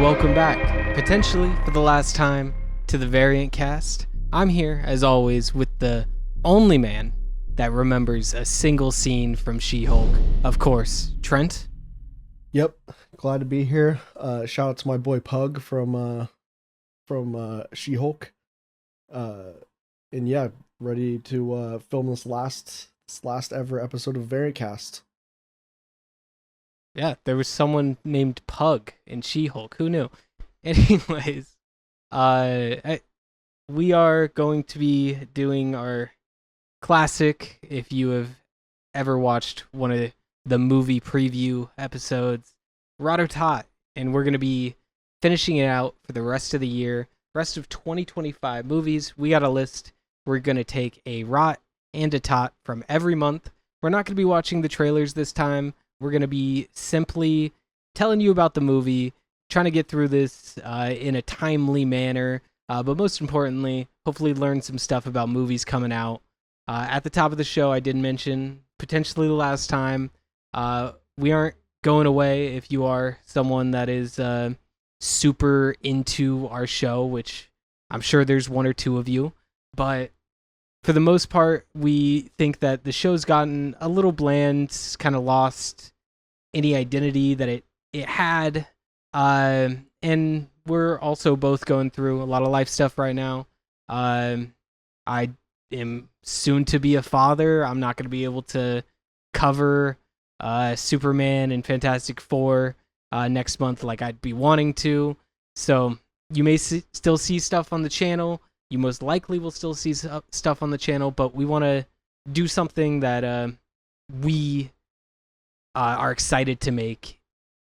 welcome back, potentially for the last time, to the Variant Cast. I'm here, as always, with the only man that remembers a single scene from She-Hulk. Of course, Trent. Yep, glad to be here. Shout out to my boy Pug from She-Hulk. And yeah, ready to film this last ever episode of Vericast. Yeah, there was someone named Pug in She-Hulk. Who knew? Anyways, we are going to be doing our classic. If you have ever watched one of the movie preview episodes, Tot, and we're going to be finishing it out for the rest of the year, rest of 2025 movies. We got a list. We're going to take a Rot and a Tot from every month. We're not going to be watching the trailers this time. We're going to be simply telling you about the movie, trying to get through this in a timely manner, but most importantly, hopefully learn some stuff about movies coming out. At the top of the show, I did mention, potentially the last time, we aren't going away. If you are someone that is super into our show, which I'm sure there's one or two of you, but for the most part, we think that the show's gotten a little bland, kind of lost any identity that it had. And we're also both going through a lot of life stuff right now. I am soon to be a father. I'm not going to be able to cover Superman and Fantastic Four next month like I'd be wanting to. So you may still see stuff on the channel. You most likely will still see stuff on the channel, but we want to do something that we are excited to make,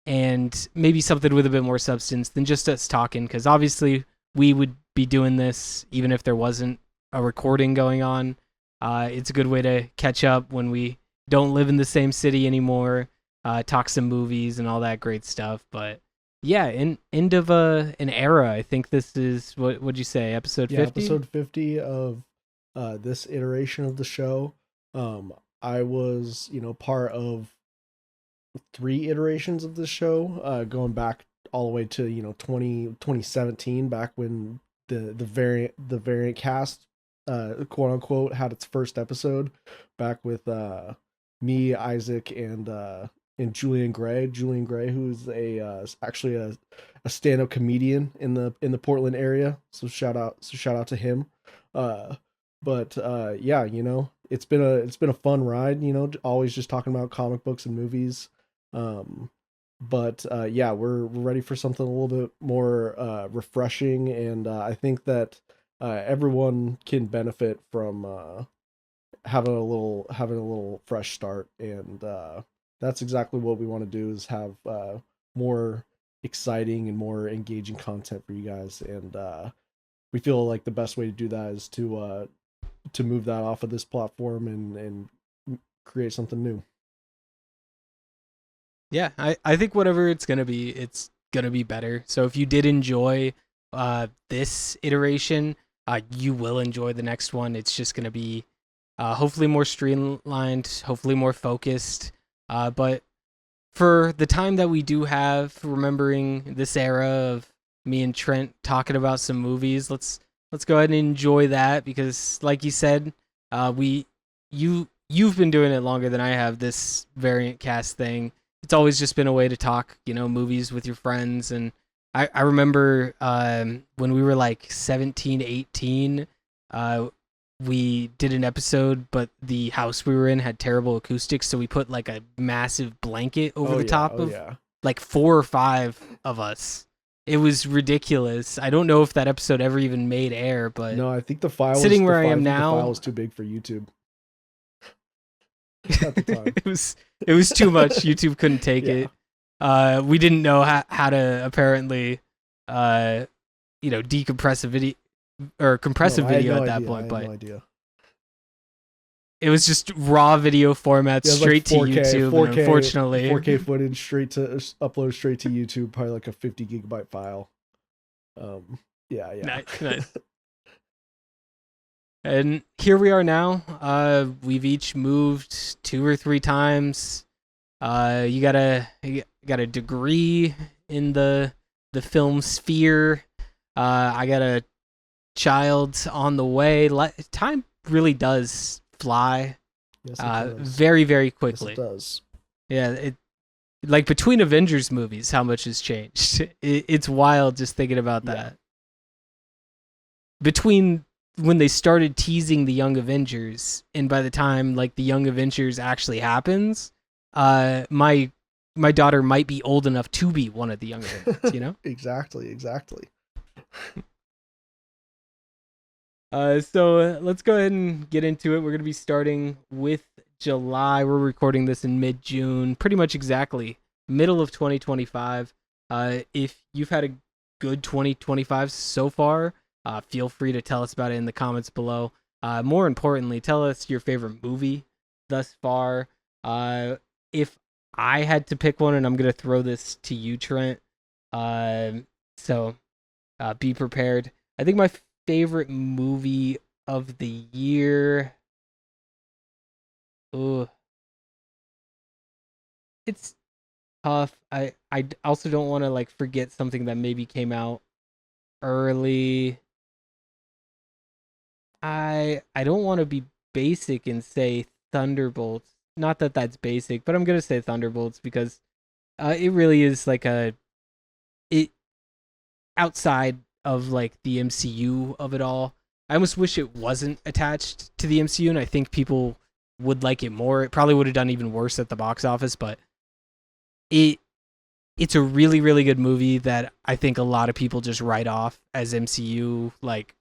and maybe something with a bit more substance than just us talking, because obviously we would be doing this even if there wasn't a recording going on. It's a good way to catch up when we don't live in the same city anymore, talk some movies and all that great stuff. But yeah, end of an era. I think this is, what would you say, episode 50? Yeah, episode 50 of this iteration of the show. I was, part of 3 iterations of the show, going back all the way to 2017, back when the variant cast, quote unquote, had its first episode, back with me, Isaac, and Julian Gray. Julian Gray, who's actually a stand-up comedian in the Portland area. So shout out to him. But yeah, it's been a fun ride. Always just talking about comic books and movies. But yeah, we're ready for something a little bit more refreshing, and I think that everyone can benefit from having a little fresh start, and that's exactly what we want to do, is have more exciting and more engaging content for you guys. And we feel like the best way to do that is to move that off of this platform and create something new. Yeah, I think whatever it's going to be better. So if you did enjoy this iteration, you will enjoy the next one. It's just going to be hopefully more streamlined, hopefully more focused. But for the time that we do have, remembering this era of me and Trent talking about some movies, let's go ahead and enjoy that, because like you said, you've been doing it longer than I have, this variant cast thing. It's always just been a way to talk, movies with your friends. And I remember when we were like 17, 18, we did an episode, but the house we were in had terrible acoustics, so we put like a massive blanket over the top of like 4 or 5 of us. It was ridiculous. I don't know if that episode ever even made air, but no, I think the file sitting where I am now, the file was too big for YouTube. At the time. it was too much. YouTube couldn't take it. We didn't know how to apparently decompress a video or compress a video at that point, but it was just raw video format straight like 4K, to YouTube. 4K, and unfortunately, 4K footage upload straight to YouTube, probably like a 50 gigabyte file. Yeah. Nice. And here we are now. We've each moved 2 or 3 times. You got a degree in the the film Sphere. I got a child on the way. Time really does fly. Yes, it does. Very, very Yes, quickly. it does. Yeah, like between Avengers movies, how much has changed. It's wild just thinking about that. Between when they started teasing the Young Avengers and by the time like the Young Avengers actually happens, my daughter might be old enough to be one of the Young Avengers, you know? Exactly. So let's go ahead and get into it. We're going to be starting with July. We're recording this in mid-June, pretty much exactly middle of 2025. If you've had a good 2025 so far, feel free to tell us about it in the comments below. More importantly, tell us your favorite movie thus far. If I had to pick one, and I'm going to throw this to you, Trent, so be prepared. I think my favorite movie of the year. Ugh. It's tough. I also don't want to like forget something that maybe came out early. I don't want to be basic and say Thunderbolts. Not that that's basic, but I'm gonna say Thunderbolts because it really is like it outside of like the MCU of it all. I almost wish it wasn't attached to the MCU, and I think people would like it more. It probably would have done even worse at the box office, but it's a really, really good movie that I think a lot of people just write off as MCU like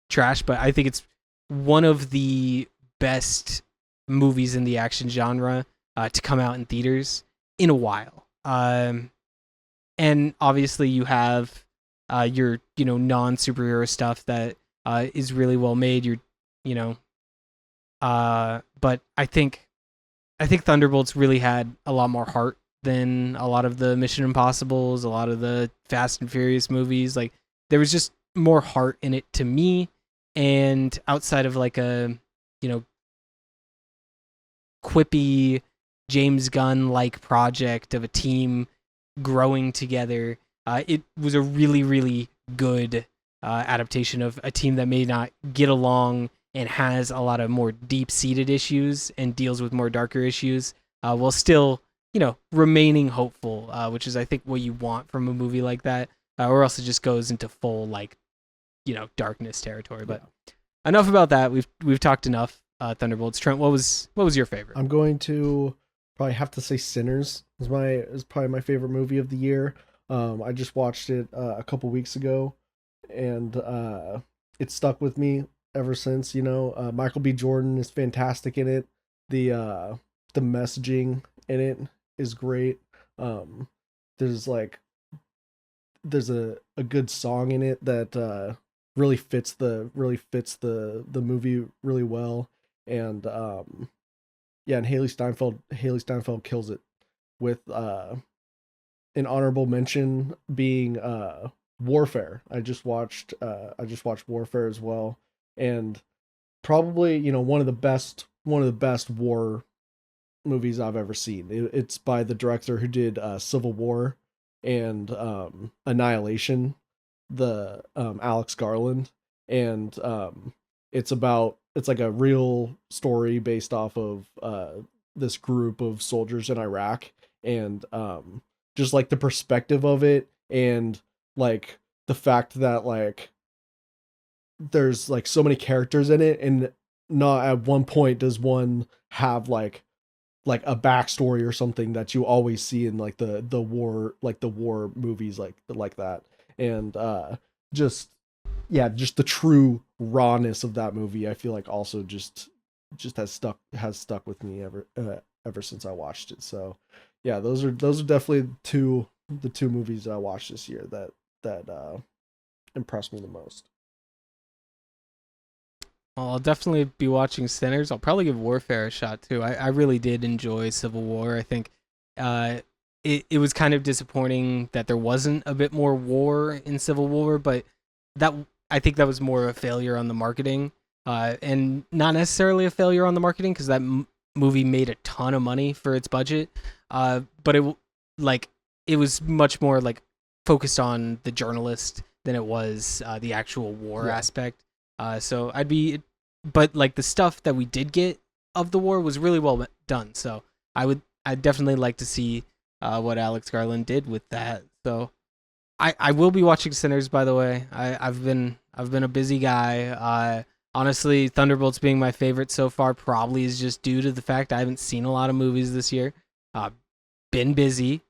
trash, but I think it's one of the best movies in the action genre to come out in theaters in a while. And obviously you have your non superhero stuff that is really well made. But I think Thunderbolts really had a lot more heart than a lot of the Mission Impossibles, a lot of the Fast and Furious movies. Like there was just more heart in it to me, and outside of like a quippy James Gunn like project of a team growing together, it was a really, really good adaptation of a team that may not get along and has a lot of more deep-seated issues and deals with more darker issues, while still, remaining hopeful, which is, I think, what you want from a movie like that, or else it just goes into full, like, darkness territory. But enough about that. We've talked enough. Thunderbolts. Trent, what was your favorite? I'm going to probably have to say Sinners is probably my favorite movie of the year. I just watched it a couple weeks ago, and it stuck with me ever since. Michael B. Jordan is fantastic in it. The messaging in it is great. There's a good song in it that really fits the movie really well. And and Haley Steinfeld kills it with an honorable mention being Warfare. I just watched Warfare as well, and probably one of the best war movies I've ever seen. It's by the director who did Civil War and Annihilation, the Alex Garland, and it's like a real story based off of this group of soldiers in Iraq, and just like the perspective of it, and like the fact that like there's like so many characters in it, and not at one point does one have like a backstory or something that you always see in like the war movies like that. And just the true rawness of that movie, I feel like also just has stuck with me ever since I watched it. So yeah, those are definitely the two movies I watched this year that impressed me the most. Well, I'll definitely be watching Sinners. I'll probably give Warfare a shot too. I really did enjoy Civil War. I think it was kind of disappointing that there wasn't a bit more war in Civil War, but I think that was more of a failure on the marketing, and not necessarily a failure on the marketing because that movie made a ton of money for its budget. But it was much more like focused on the journalist than it was the actual war aspect. So but like the stuff that we did get of the war was really well done. So I'd definitely like to see what Alex Garland did with that. So I will be watching Sinners, by the way. I've been a busy guy. Honestly, Thunderbolts being my favorite so far probably is just due to the fact I haven't seen a lot of movies this year. Been busy.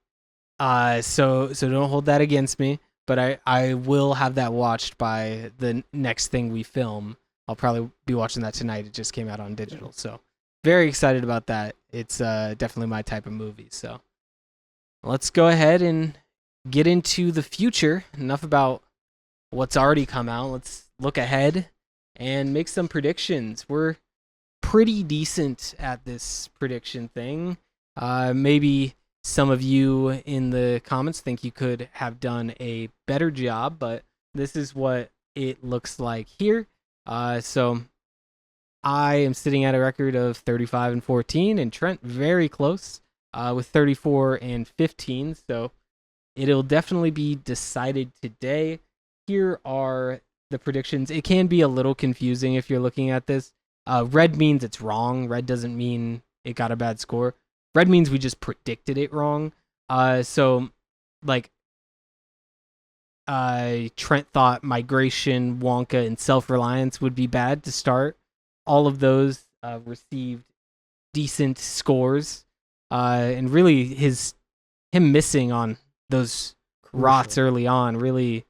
So don't hold that against me. But I will have that watched by the next thing we film. I'll probably be watching that tonight. It just came out on digital. So very excited about that. It's definitely my type of movie. So let's go ahead and get into the future. Enough about what's already come out. Let's look ahead and make some predictions. We're pretty decent at this prediction thing. Maybe some of you in the comments think you could have done a better job, but this is what it looks like here. So I am sitting at a record of 35-14, and Trent very close with 34-15. So it'll definitely be decided today. Here are the predictions. It can be a little confusing if you're looking at this. Red means it's wrong. Red doesn't mean it got a bad score. Red means we just predicted it wrong. So like Trent thought Migration, Wonka, and Self-Reliance would be bad to start. All of those received decent scores. And really him missing on those rots early on really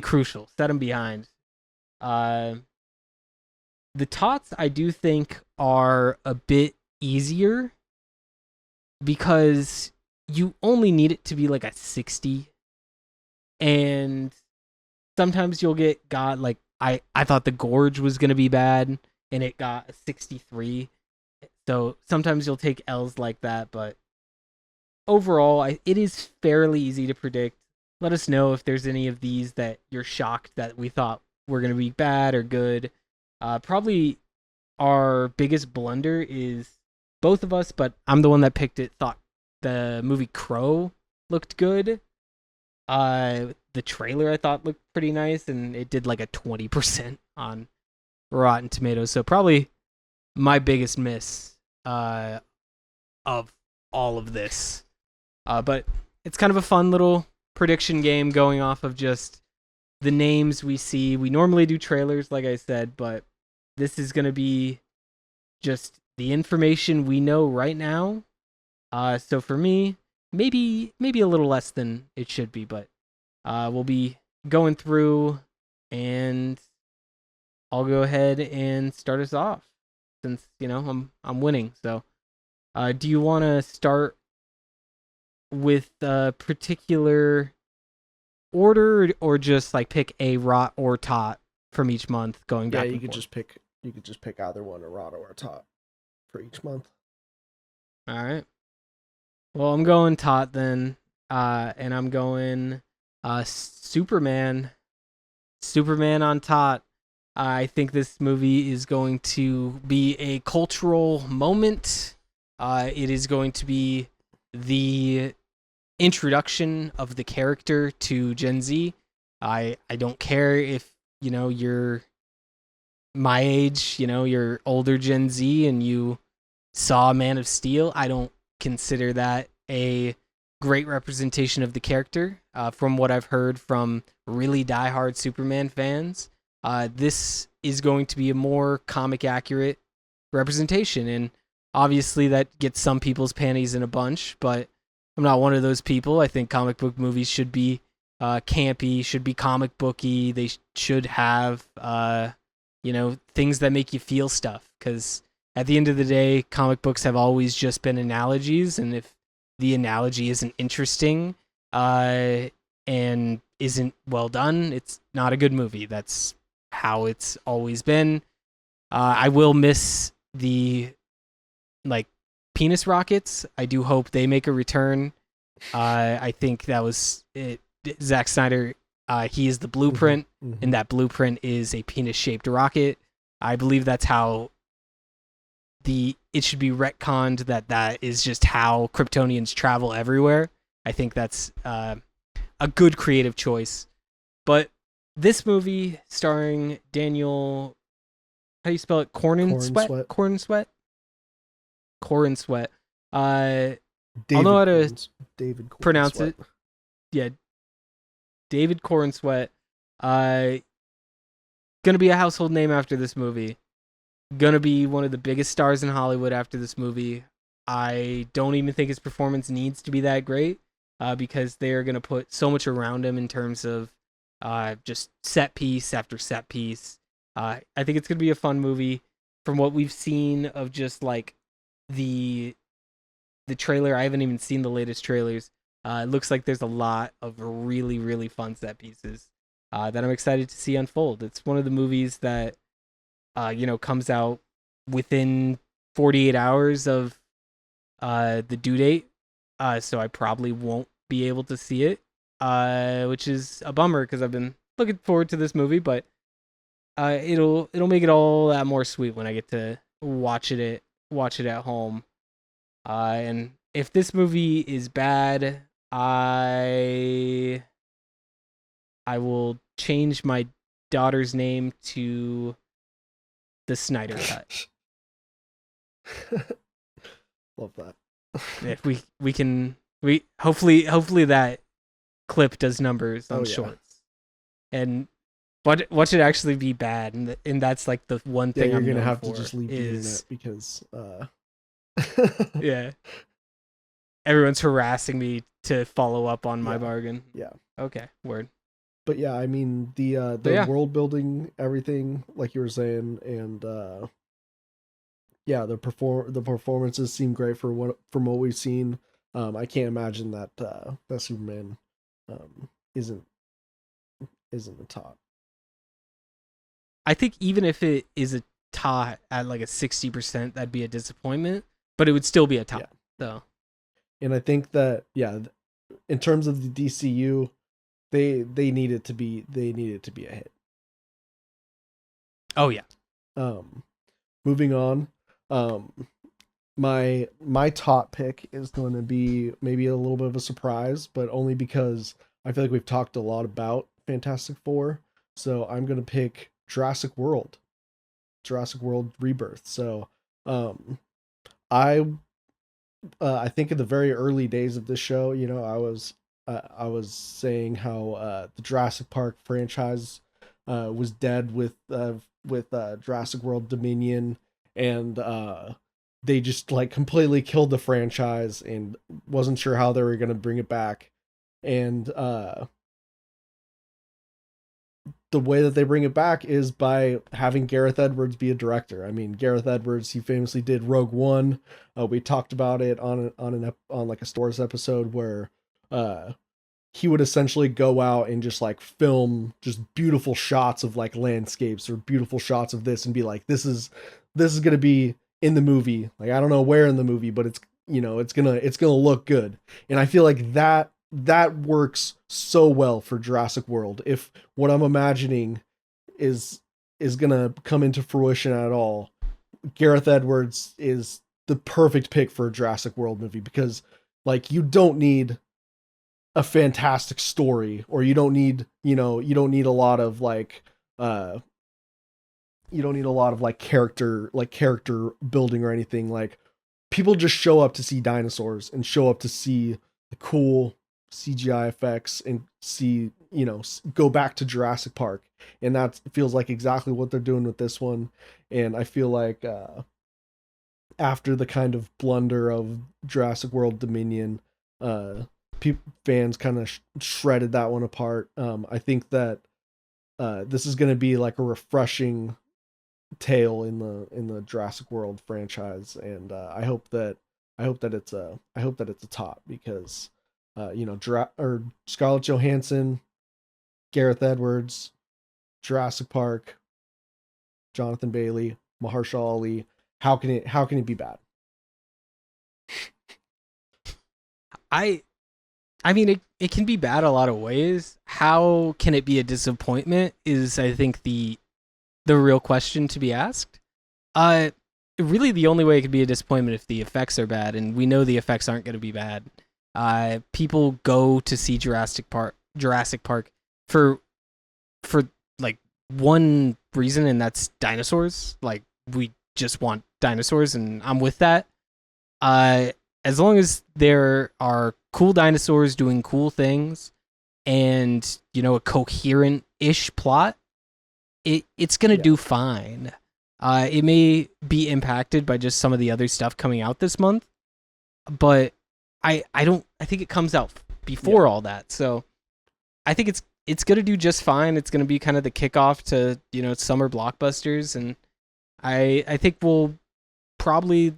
crucial. Set him behind. The tots I do think are a bit easier because you only need it to be like a 60, and sometimes you'll got like I thought The Gorge was gonna be bad and it got a 63. So sometimes you'll take L's like that, but overall it is fairly easy to predict. Let us know if there's any of these that you're shocked that we thought were gonna be bad or good. Probably our biggest blunder is both of us, but I'm the one that picked it, thought the movie Crow looked good. The trailer I thought looked pretty nice, and it did like a 20% on Rotten Tomatoes. So probably my biggest miss of all of this. But it's kind of a fun little prediction game going off of just the names we see. We normally do trailers, like I said, but this is going to be just the information we know right now. So for me, maybe a little less than it should be, but we'll be going through, and I'll go ahead and start us off since I'm winning. So, do you want to start with a particular order, or just like pick a rot or tot from each month going back? Yeah, you could just pick either one, a rot or a tot for each month. All right. Well, I'm going tot then, and I'm going Superman. Superman on tot. I think this movie is going to be a cultural moment. It is going to be the introduction of the character to Gen Z. I don't care if you're my age, you're older Gen Z and you saw Man of Steel. I don't consider that a great representation of the character. From what I've heard from really diehard Superman fans, this is going to be a more comic accurate representation, and obviously that gets some people's panties in a bunch, but I'm not one of those people. I think comic book movies should be campy, should be comic booky. They should have things that make you feel stuff, because at the end of the day, comic books have always just been analogies, and if the analogy isn't interesting and isn't well done, it's not a good movie. That's how it's always been. I will miss the penis rockets. I do hope they make a return. I think that was it. Zack Snyder, he is the blueprint, and that blueprint is a penis-shaped rocket. I believe that's how it should be retconned, that is just how Kryptonians travel everywhere. I think that's a good creative choice. But this movie starring Daniel, how do you spell it? Corn Sweat. I'll know how to David Corn pronounce Sweat. it. Yeah, David Corn Sweat. Gonna be a household name after this movie. Gonna be one of the biggest stars in Hollywood after this movie. I don't even think his performance needs to be that great, because they are gonna put so much around him in terms of just set piece after set piece. I think it's gonna be a fun movie. From what we've seen of just like the trailer, I haven't even seen the latest trailers. It looks like there's a lot of really, really fun set pieces that I'm excited to see unfold. It's one of the movies that comes out within 48 hours of the due date, so I probably won't be able to see it, which is a bummer because I've been looking forward to this movie. But it'll make it all that more sweet when I get to watch it at home. And if this movie is bad, I will change my daughter's name to the Snyder Cut. Love that. If we can hopefully that clip does numbers on shorts. And what should actually be bad, and that's like the one thing you're I'm gonna have for to just leave doing it because yeah, everyone's harassing me to follow up on my bargain. Yeah. Okay, word. But yeah, I mean the world building, everything like you were saying, and the performances seem great from what we've seen. I can't imagine that Superman isn't the top. I think even if it is a top at like a 60%, that'd be a disappointment, but it would still be a top though. And I think that in terms of the DCU, they need it to be a hit. Oh yeah. Moving on. My top pick is going to be maybe a little bit of a surprise, but only because I feel like we've talked a lot about Fantastic Four. So I'm going to pick Jurassic World Rebirth. So I think in the very early days of this show, I was saying how the Jurassic Park franchise was dead with Jurassic World Dominion, and they just like completely killed the franchise and wasn't sure how they were going to bring it back. And the way that they bring it back is by having Gareth Edwards be a director. I mean, Gareth Edwards, he famously did Rogue One. We talked about it on like a Stores episode where he would essentially go out and just like film just beautiful shots of like landscapes or beautiful shots of this and be like, this is going to be in the movie. Like, I don't know where in the movie, but it's going to look good. And I feel like that works so well for Jurassic World. If what I'm imagining is going to come into fruition at all, Gareth Edwards is the perfect pick for a Jurassic World movie, because like you don't need a fantastic story, or you don't need a lot of like character building or anything. Like, people just show up to see dinosaurs and show up to see the cool CGI effects and see, go back to Jurassic Park. And that feels like exactly what they're doing with this one. And I feel like after the kind of blunder of Jurassic World Dominion, fans kind of shredded that one apart. I think that this is going to be like a refreshing tale in the Jurassic World franchise, and I hope that it's a top, because Scarlett Johansson, Gareth Edwards, Jurassic Park, Jonathan Bailey, Mahershala Ali. How can it be bad? I mean, it can be bad a lot of ways. How can it be a disappointment is, I think, the real question to be asked. Really, the only way it could be a disappointment if the effects are bad, and we know the effects aren't going to be bad. People go to see Jurassic Park Jurassic Park for for like one reason, and that's dinosaurs. Like we just want dinosaurs, and I'm with that. Uh, as long as there are cool dinosaurs doing cool things, and a coherent-ish plot, it's gonna Yeah. do fine. It may be impacted by just some of the other stuff coming out this month, but I think it comes out before all that, so I think it's gonna do just fine. It's gonna be kind of the kickoff to summer blockbusters, and I think we'll probably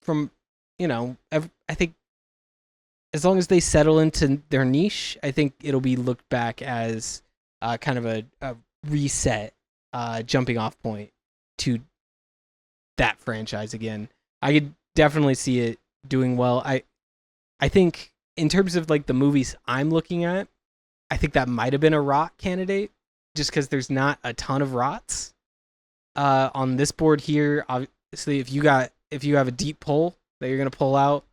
from I think as long as they settle into their niche, I think it'll be looked back as kind of a reset, jumping off point to that franchise again. I could definitely see it doing well. I think in terms of like the movies I'm looking at, I think that might have been a rot candidate, just because there's not a ton of rots on this board here. Obviously, if you have a deep pull that you're gonna pull out,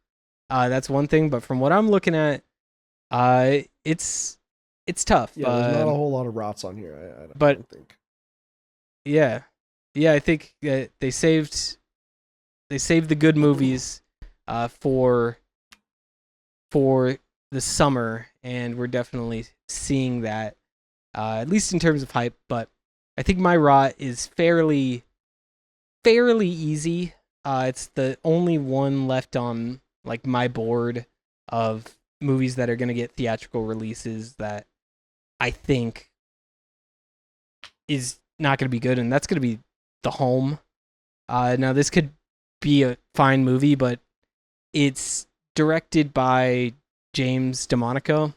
that's one thing. But from what I'm looking at, it's tough. Yeah, there's not a whole lot of rots on here. I but don't think. yeah, I think that they saved the good movies for the summer, and we're definitely seeing that, at least in terms of hype. But I think my rot is fairly easy. It's the only one left on like my board of movies that are going to get theatrical releases that I think is not going to be good, and that's going to be The Home. Now this could be a fine movie, but it's directed by James DeMonico.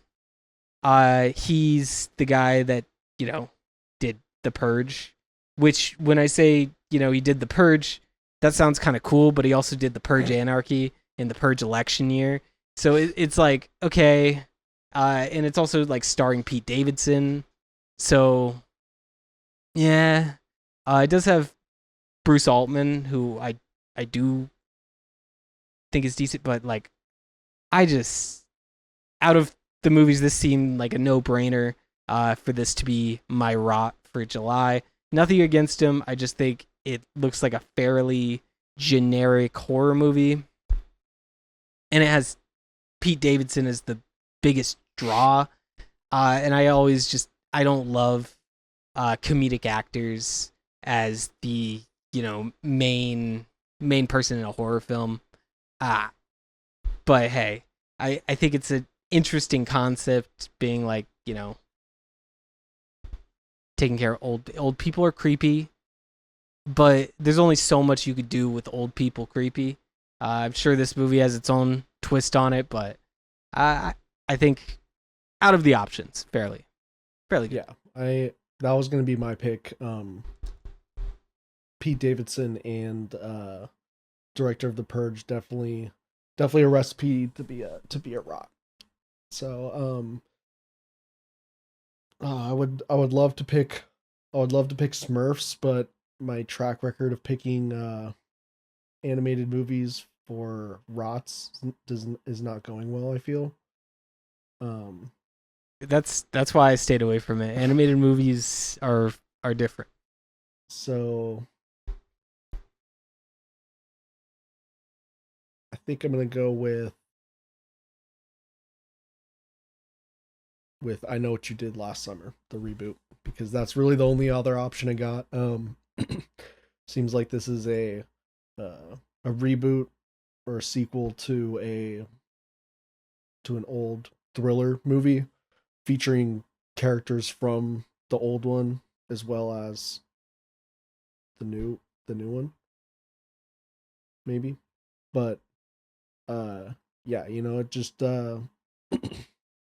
He's the guy that did The Purge, which when I say he did The Purge, that sounds kind of cool, but he also did The Purge Anarchy in The Purge election year. So it's like, okay. And it's also like starring Pete Davidson. So yeah. It does have Bruce Altman, who I do think is decent, but like I just, out of the movies, this seemed like a no-brainer for this to be my rot for July. Nothing against him. I just think it looks like a fairly generic horror movie. And it has Pete Davidson as the biggest draw. And I don't love comedic actors as the, main person in a horror film. But hey, I think it's an interesting concept, being like, taking care of old people are creepy, but there's only so much you could do with old people creepy. I'm sure this movie has its own twist on it, but I think out of the options, fairly good. Yeah, that was gonna be my pick. Pete Davidson and director of The Purge, definitely a recipe to be a rot. So I would love to pick Smurfs, but my track record of picking animated movies for rots is not going well, I feel. That's why I stayed away from it. Animated movies are different. So I think I'm gonna go with I Know What You Did Last Summer, the reboot, because that's really the only other option I got. Seems like this is a reboot or a sequel to an old thriller movie featuring characters from the old one as well as the new one, maybe. But yeah, it just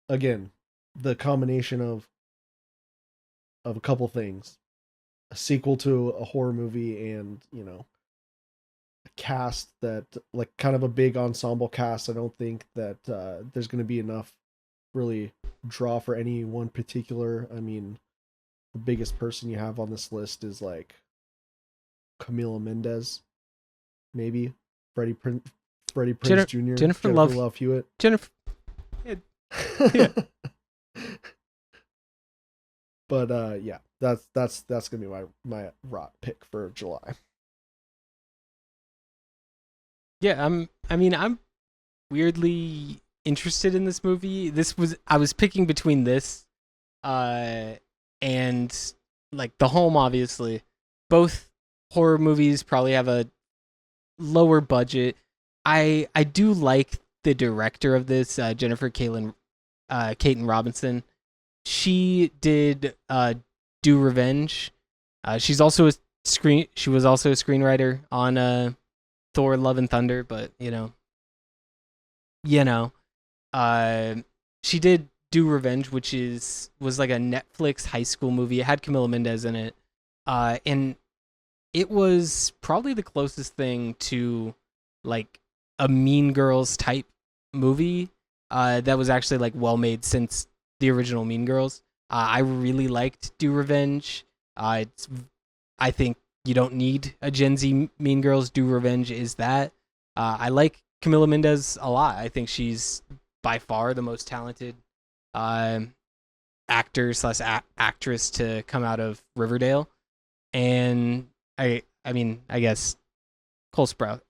again, the combination of a couple things: a sequel to a horror movie, and a cast that, like, kind of a big ensemble cast. I don't think that there's going to be enough really draw for any one particular. I mean, the biggest person you have on this list is like Camila Mendez, maybe Freddie Prinze Jr., Jennifer Love Hewitt. Jennifer. Yeah. But yeah, that's gonna be my rot pick for July. Yeah, I'm weirdly interested in this movie. I was picking between this uh and like The Home, obviously. Both horror movies probably have a lower budget. I do like the director of this, Jennifer Caton Robinson. She did Do Revenge. She was also a screenwriter on Thor Love and Thunder, but you know, uh she did Do Revenge, which was like a Netflix high school movie. It had Camila Mendez in it. And it was probably the closest thing to like a Mean Girls type movie that was actually like well made since the original Mean Girls. I really liked Do Revenge. I think you don't need a Gen Z Mean Girls. Do Revenge is that. I like Camila Mendez a lot. I think she's by far the most talented actor slash actress to come out of Riverdale. And I guess Cole Sprouse.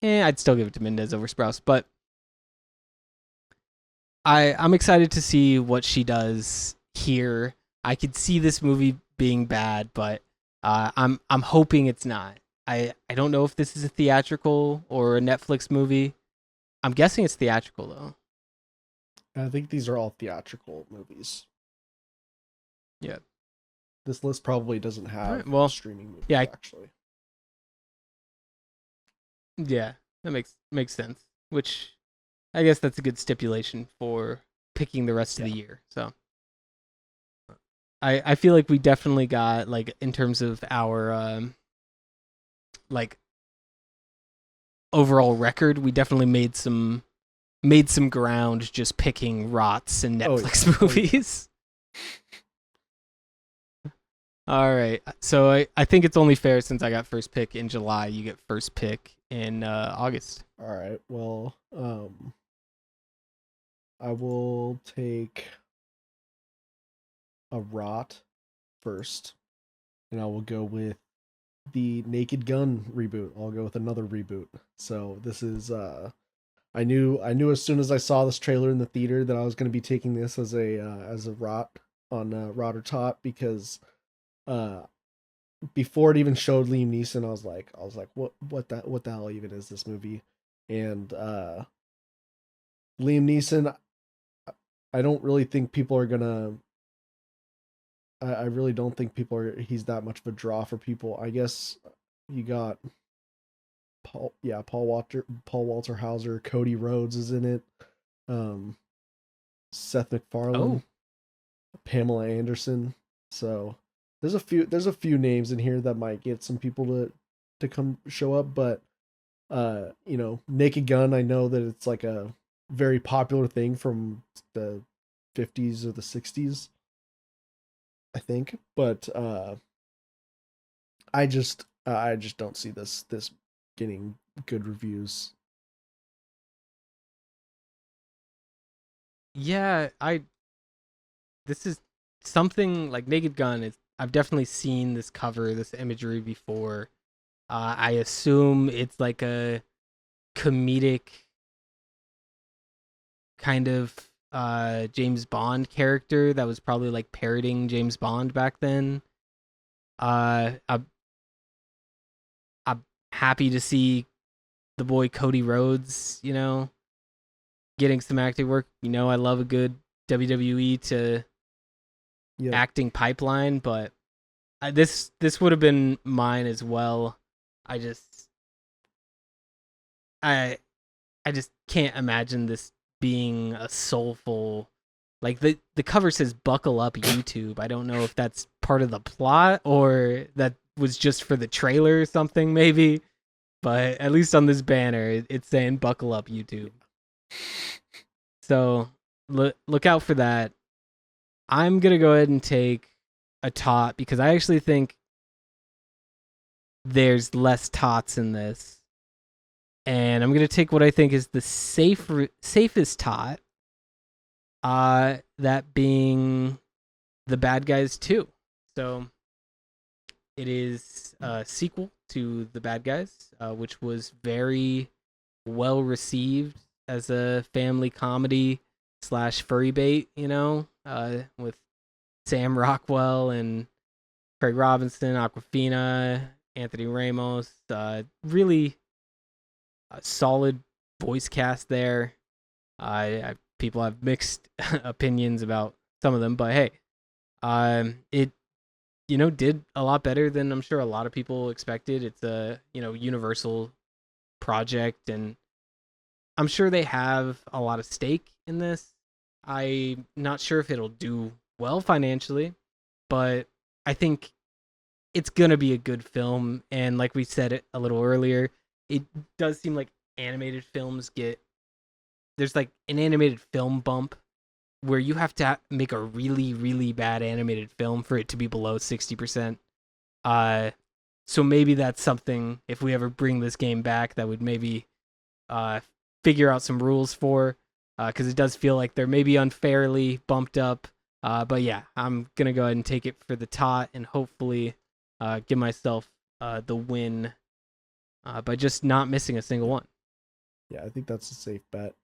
I'd still give it to Mendez over Sprouse, but I'm excited to see what she does here. I could see this movie being bad, but I'm hoping it's not. I don't know if this is a theatrical or a Netflix movie. I'm guessing it's theatrical though. I think these are all theatrical movies. Yeah. This list probably doesn't have streaming movies, yeah, actually. Yeah, that makes sense. Which I guess that's a good stipulation for picking the rest of the year. So I feel like we definitely got, like, in terms of our like overall record, we definitely made some ground just picking rots and Netflix movies. All right. So I think it's only fair, since I got first pick in July, you get first pick in August. All right. Well, I will take a rot first, and I will go with the Naked Gun reboot. I'll go with another reboot. So this is I knew as soon as I saw this trailer in the theater that I was going to be taking this as a rot on Rot or Tot, because before it even showed Liam Neeson, I was like what the hell even is this movie? And Liam Neeson, I don't really think people are gonna. I really don't think he's that much of a draw for people. I guess you got Paul Walter Hauser, Cody Rhodes is in it, Seth MacFarlane, Pamela Anderson. So there's a few names in here that might get some people to come show up, but Naked Gun, I know that it's like a very popular thing from the 50s or the 60s, I think, but I just don't see this getting good reviews. Yeah, this is something like Naked Gun. I've definitely seen this cover, this imagery before. I assume it's like a comedic kind of James Bond character that was probably like parroting James Bond back then. I'm happy to see the boy Cody Rhodes, getting some acting work. I love a good WWE to acting pipeline, but this would have been mine as well. I just can't imagine this being a soulful, like the cover says "Buckle Up YouTube." I don't know if that's part of the plot or that was just for the trailer or something, maybe. But at least on this banner, it's saying "Buckle Up YouTube." So look out for that. I'm gonna go ahead and take a tot, because I actually think there's less tots in this, and I'm gonna take what I think is the safest tot. That being The Bad Guys 2. So it is a sequel to The Bad Guys, which was very well received as a family comedy slash furry bait, with Sam Rockwell and Craig Robinson, Aquafina, Anthony Ramos. Really solid voice cast there. People have mixed opinions about some of them, but hey, it did a lot better than I'm sure a lot of people expected. It's a Universal project, and I'm sure they have a lot of stake in this. I'm not sure if it'll do well financially, but I think it's gonna be a good film. And like we said it a little earlier, it does seem like animated films there's like an animated film bump where you have to make a really really bad animated film for it to be below 60%. So maybe that's something, if we ever bring this game back, that would maybe figure out some rules for, because it does feel like they're maybe unfairly bumped up. But yeah, I'm gonna go ahead and take it for the tot and hopefully give myself the win by just not missing a single one. Yeah, I think that's a safe bet.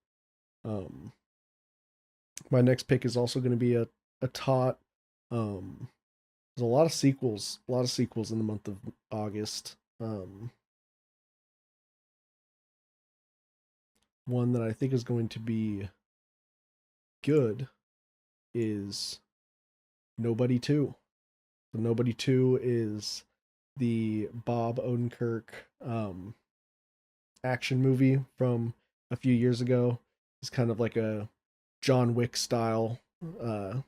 My next pick is also going to be a tot. There's a lot of sequels in the month of August. One that I think is going to be good is Nobody 2. So Nobody 2 is the Bob Odenkirk action movie from a few years ago. It's kind of like a John Wick style kind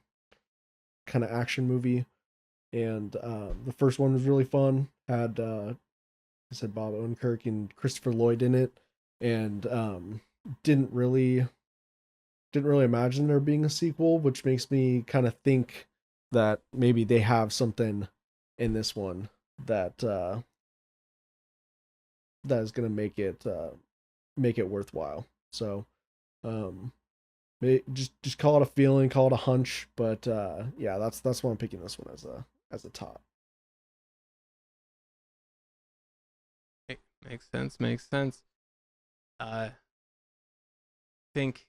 of action movie. And the first one was really fun. Had I said Bob Odenkirk and Christopher Lloyd in it, and didn't really imagine there being a sequel, which makes me kind of think that maybe they have something in this one that that is going to make it worthwhile. So just call it a feeling, call it a hunch, but yeah, that's why I'm picking this one as a top. Makes sense. I think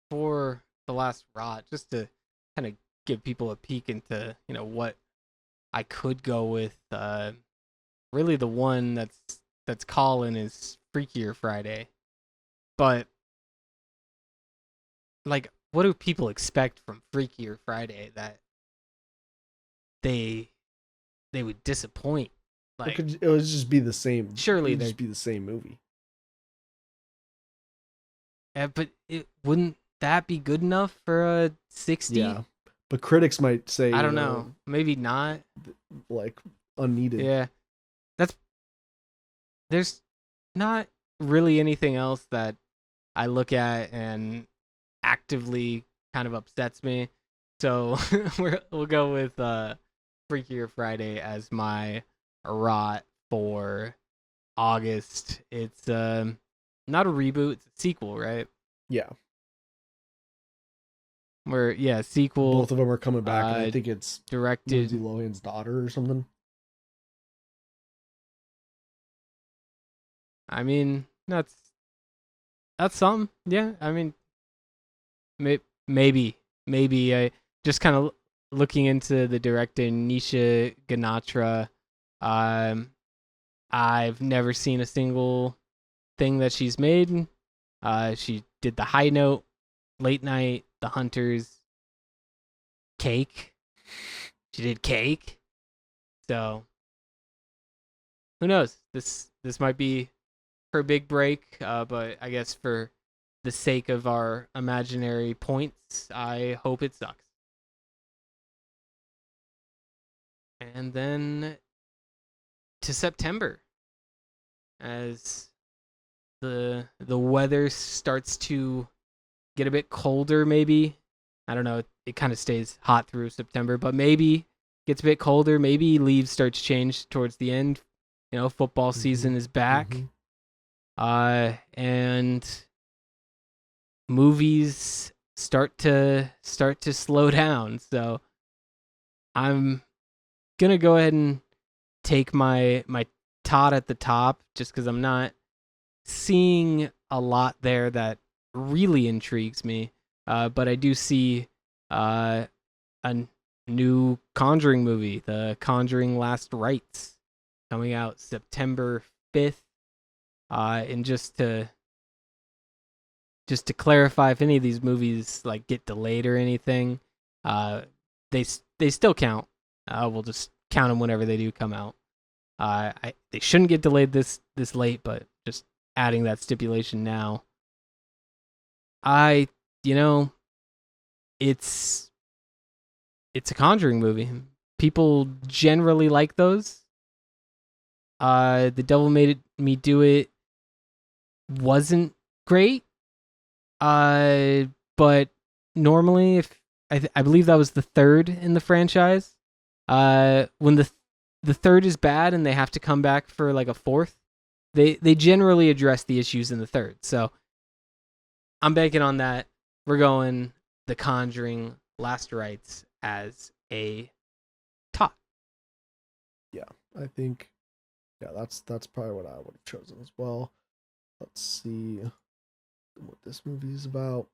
for the last rot, just to kind of give people a peek into what I could go with. Really, the one that's calling is Freakier Friday, but like, what do people expect from Freakier Friday that they would disappoint? Like, it would just be the same. Surely it would just be the same movie. But it wouldn't that be good enough for a 60? Yeah, but critics might say, I don't know, maybe not. Like, unneeded. Yeah, there's not really anything else that I look at and actively kind of upsets me. So we'll go with Freakier Friday as my rot for August. It's not a reboot, it's a sequel, right? Yeah. Sequel. Both of them are coming back, and I think it's directed Lindsay Lohan's daughter or something. I mean, that's something. Yeah, I mean, maybe I just kind of looking into the director Nisha Ganatra. I've never seen a single thing that she's made. She did The High Note, Late Night, The Hunters, Cake. She did Cake. So who knows? This might be her big break, but I guess for the sake of our imaginary points, I hope it sucks. And then to September, as the weather starts to get a bit colder, maybe. I don't know, it kind of stays hot through September, but maybe gets a bit colder, maybe leaves start to change towards the end. Football season is back. And movies start to slow down. So I'm gonna go ahead and take my tot at the top, just because I'm not seeing a lot there that really intrigues me. But I do see uh, a new Conjuring movie, The Conjuring Last Rites, coming out September 5th. And just to clarify, if any of these movies like get delayed or anything, uh, they still count. We'll just count them whenever they do come out. They shouldn't get delayed this late, but just adding that stipulation now. I you know it's it's a Conjuring movie. People generally like those. The Devil Made Me Do It wasn't great. Uh, but normally, if I believe that was the third in the franchise. When the third is bad and they have to come back for like a fourth, they generally address the issues in the third. So I'm banking on that. We're going The Conjuring Last Rites as a top. Yeah, I think that's probably what I would have chosen as well. Let's see what this movie is about.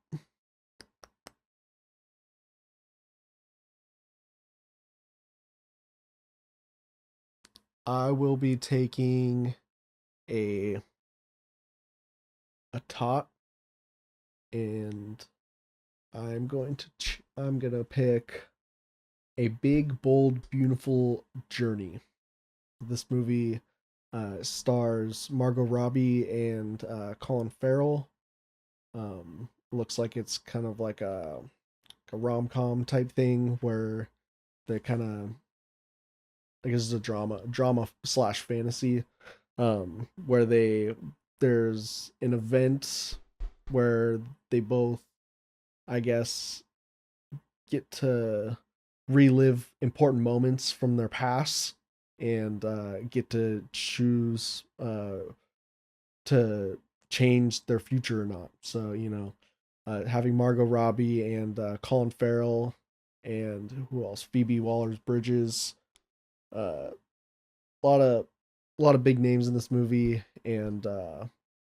I will be taking a tot, and I'm gonna pick A Big Bold Beautiful Journey. This movie stars Margot Robbie and Colin Farrell. Looks like it's kind of like a rom com type thing where they kind of, I guess it's a drama slash fantasy, where there's an event where they both, I guess, get to relive important moments from their past and get to choose to change their future or not. So having Margot Robbie and Colin Farrell and who else? Phoebe Waller Bridges. A lot of big names in this movie, and I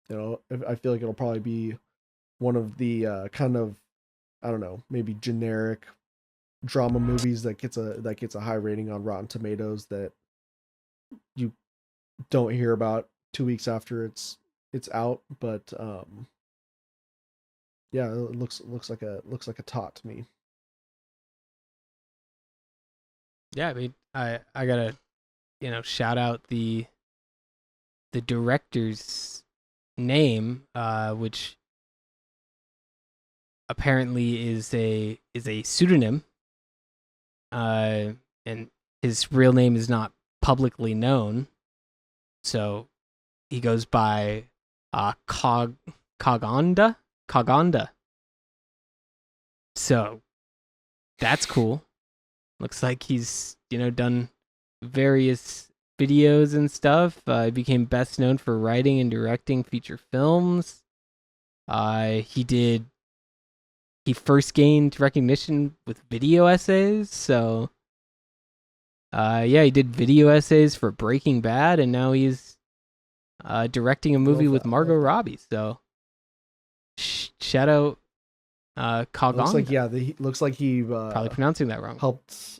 feel like it'll probably be one of the kind of, I don't know, maybe generic drama movies that gets a high rating on Rotten Tomatoes that you don't hear about 2 weeks after it's out. But yeah, it looks like a tot to me. Yeah, I mean, I gotta shout out the director's name, which apparently is a pseudonym, and his real name is not publicly known. So he goes by Coganda. Coganda. So that's cool. Looks like he's done various videos and stuff. He became best known for writing and directing feature films. He first gained recognition with video essays. So yeah, he did video essays for Breaking Bad, and now he's directing a movie with Margot Robbie. So shout out Coganda. Looks like he probably pronouncing that wrong. Helped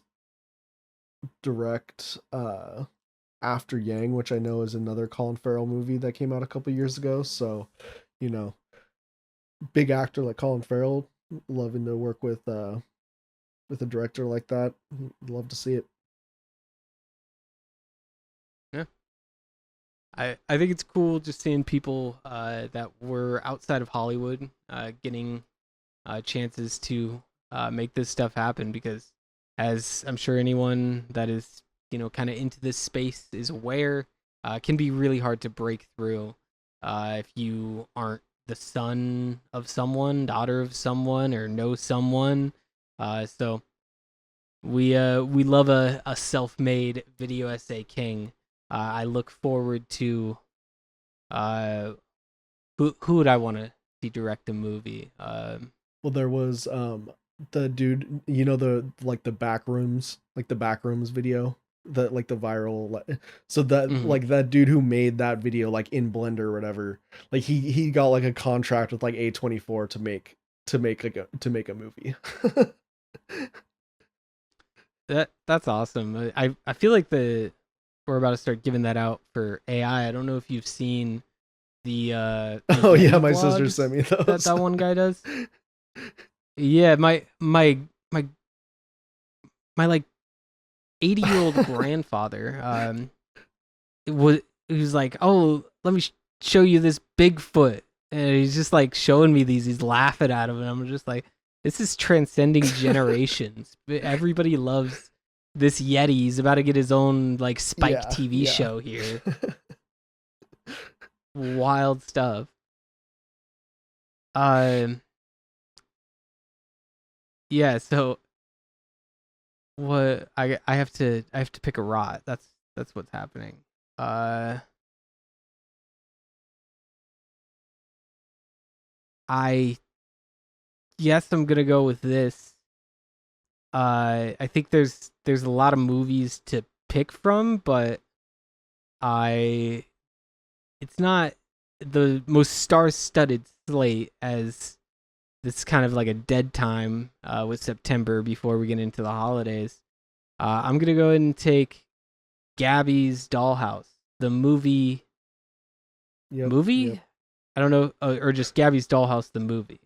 direct After Yang, which I know is another Colin Farrell movie that came out a couple years ago. So, big actor like Colin Farrell, loving to work with a director like that. Love to see it. Yeah, I think it's cool just seeing people that were outside of Hollywood getting chances to make this stuff happen, because as I'm sure anyone that is kind of into this space is aware, it can be really hard to break through if you aren't the son of someone, daughter of someone, or know someone. So we love a self-made video essay king. I look forward to who would I want to see direct a movie? Well, there was the dude, the back rooms, like the back rooms video, the like the viral, so that Mhm. like that dude who made that video like in Blender or whatever, like he got like a contract with like A24 to make a movie. That's awesome. I feel like we're about to start giving that out for AI. I don't know if you've seen the Oh yeah, Yeti my sister sent vlogs me that those. that one guy does. Yeah, my my like 80-year-old grandfather he was like, "Oh, let me show you this Bigfoot." And he's just like showing me these. He's laughing at him, and I'm just like, "This is transcending generations. Everybody loves this Yeti. He's about to get his own like Spike Yeah, TV yeah. show here. Wild stuff." Um, yeah. So what? I have to pick a rot. That's what's happening. Uh, I guess I'm gonna go with this. I think there's a lot of movies to pick from, but I it's not the most star-studded slate as this kind of like a dead time with September before we get into the holidays. I'm gonna go ahead and take Gabby's Dollhouse, the movie. Yep, yep. Movie? I don't know, or just Gabby's Dollhouse, the movie.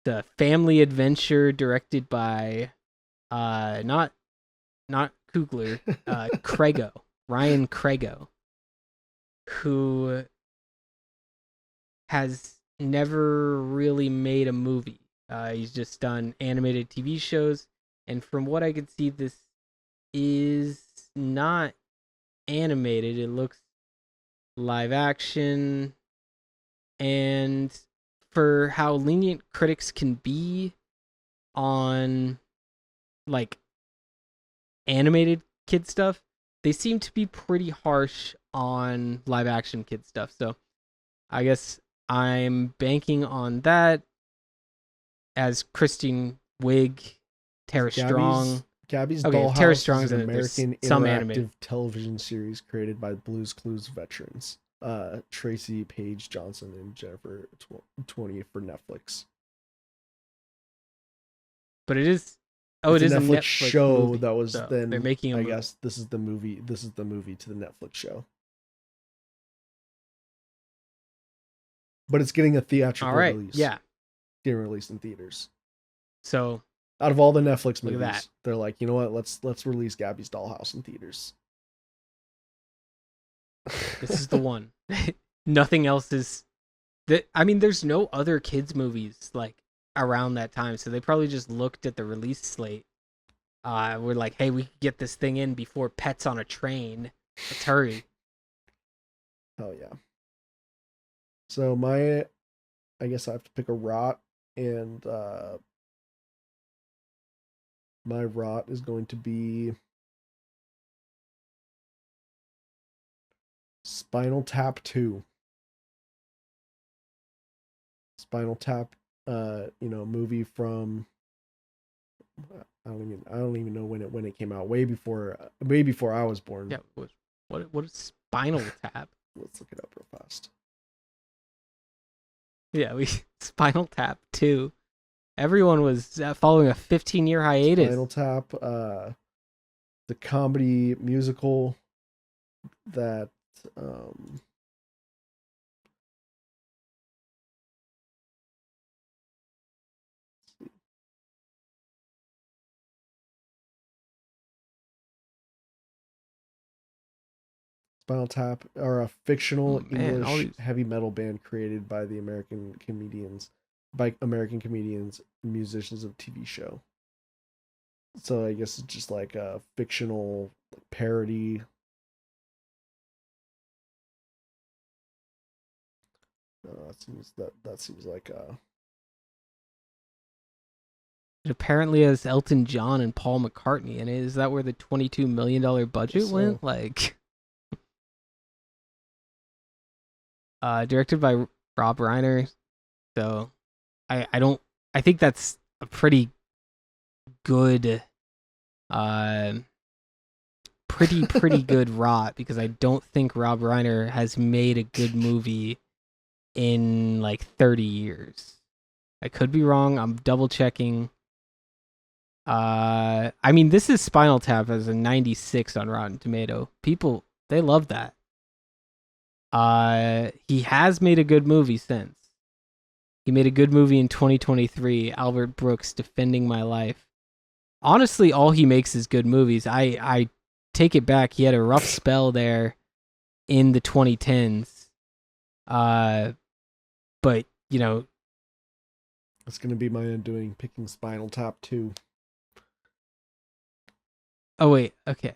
The family adventure directed by not Coogler, Craigo, Ryan Craigo, who has never really made a movie. He's just done animated TV shows, and from what I could see, this is not animated. It looks live action, and for how lenient critics can be on like animated kid stuff, they seem to be pretty harsh on live action kid stuff. So I guess I'm banking on that as Kristen Wiig, Tara Gabby's Strong. Gabby's Okay, if Tara Dollhouse is Strong's an in it, there's American some animated. interactive television series created by Blue's Clues veterans, Tracy Page Johnson and Jennifer 20 for Netflix. But it is, oh, It's it a is a Netflix Netflix show movie. that was So they're then, making a I movie. guess this is the movie. This is the movie to the Netflix show, but it's getting a All theatrical right. release. Yeah. Getting released in theaters. So Out of all the Netflix look at that. movies, they're like, you know what? Let's release Gabby's Dollhouse in theaters. This is the one. Nothing else is that. I mean, there's no other kids movies like around that time, so they probably just looked at the release slate. We're like, hey, we could get this thing in before Pets on a Train. Let's hurry. Oh yeah. So I guess I have to pick a rot, and my rot is going to be Spinal Tap 2. Spinal Tap, movie from I don't even know when it came out. Way before I was born. Yeah. What is Spinal Tap? Let's look it up real fast. Yeah, we Spinal Tap 2. Everyone was following a 15-year hiatus. Spinal Tap, the comedy musical that um Spinal Tap are a fictional Oh man, all English these. heavy metal band created by American comedians, musicians of TV show. So I guess it's just like a fictional parody. That seems like It apparently has Elton John and Paul McCartney in it. Is that where the $22 million I guess budget so. went? Like, directed by Rob Reiner. So, I don't I think that's a pretty good, uh, pretty good rot because I don't think Rob Reiner has made a good movie in like 30 years. I could be wrong. I'm double checking. I mean, this is Spinal Tap as a 96 on Rotten Tomato. People, they love that. He has made a good movie since. He made a good movie in 2023, Albert Brooks Defending My Life. Honestly, all he makes is good movies. I take it back. He had a rough spell there in the 2010s. But, you know, That's gonna be my undoing, picking Spinal Tap 2. oh wait, okay.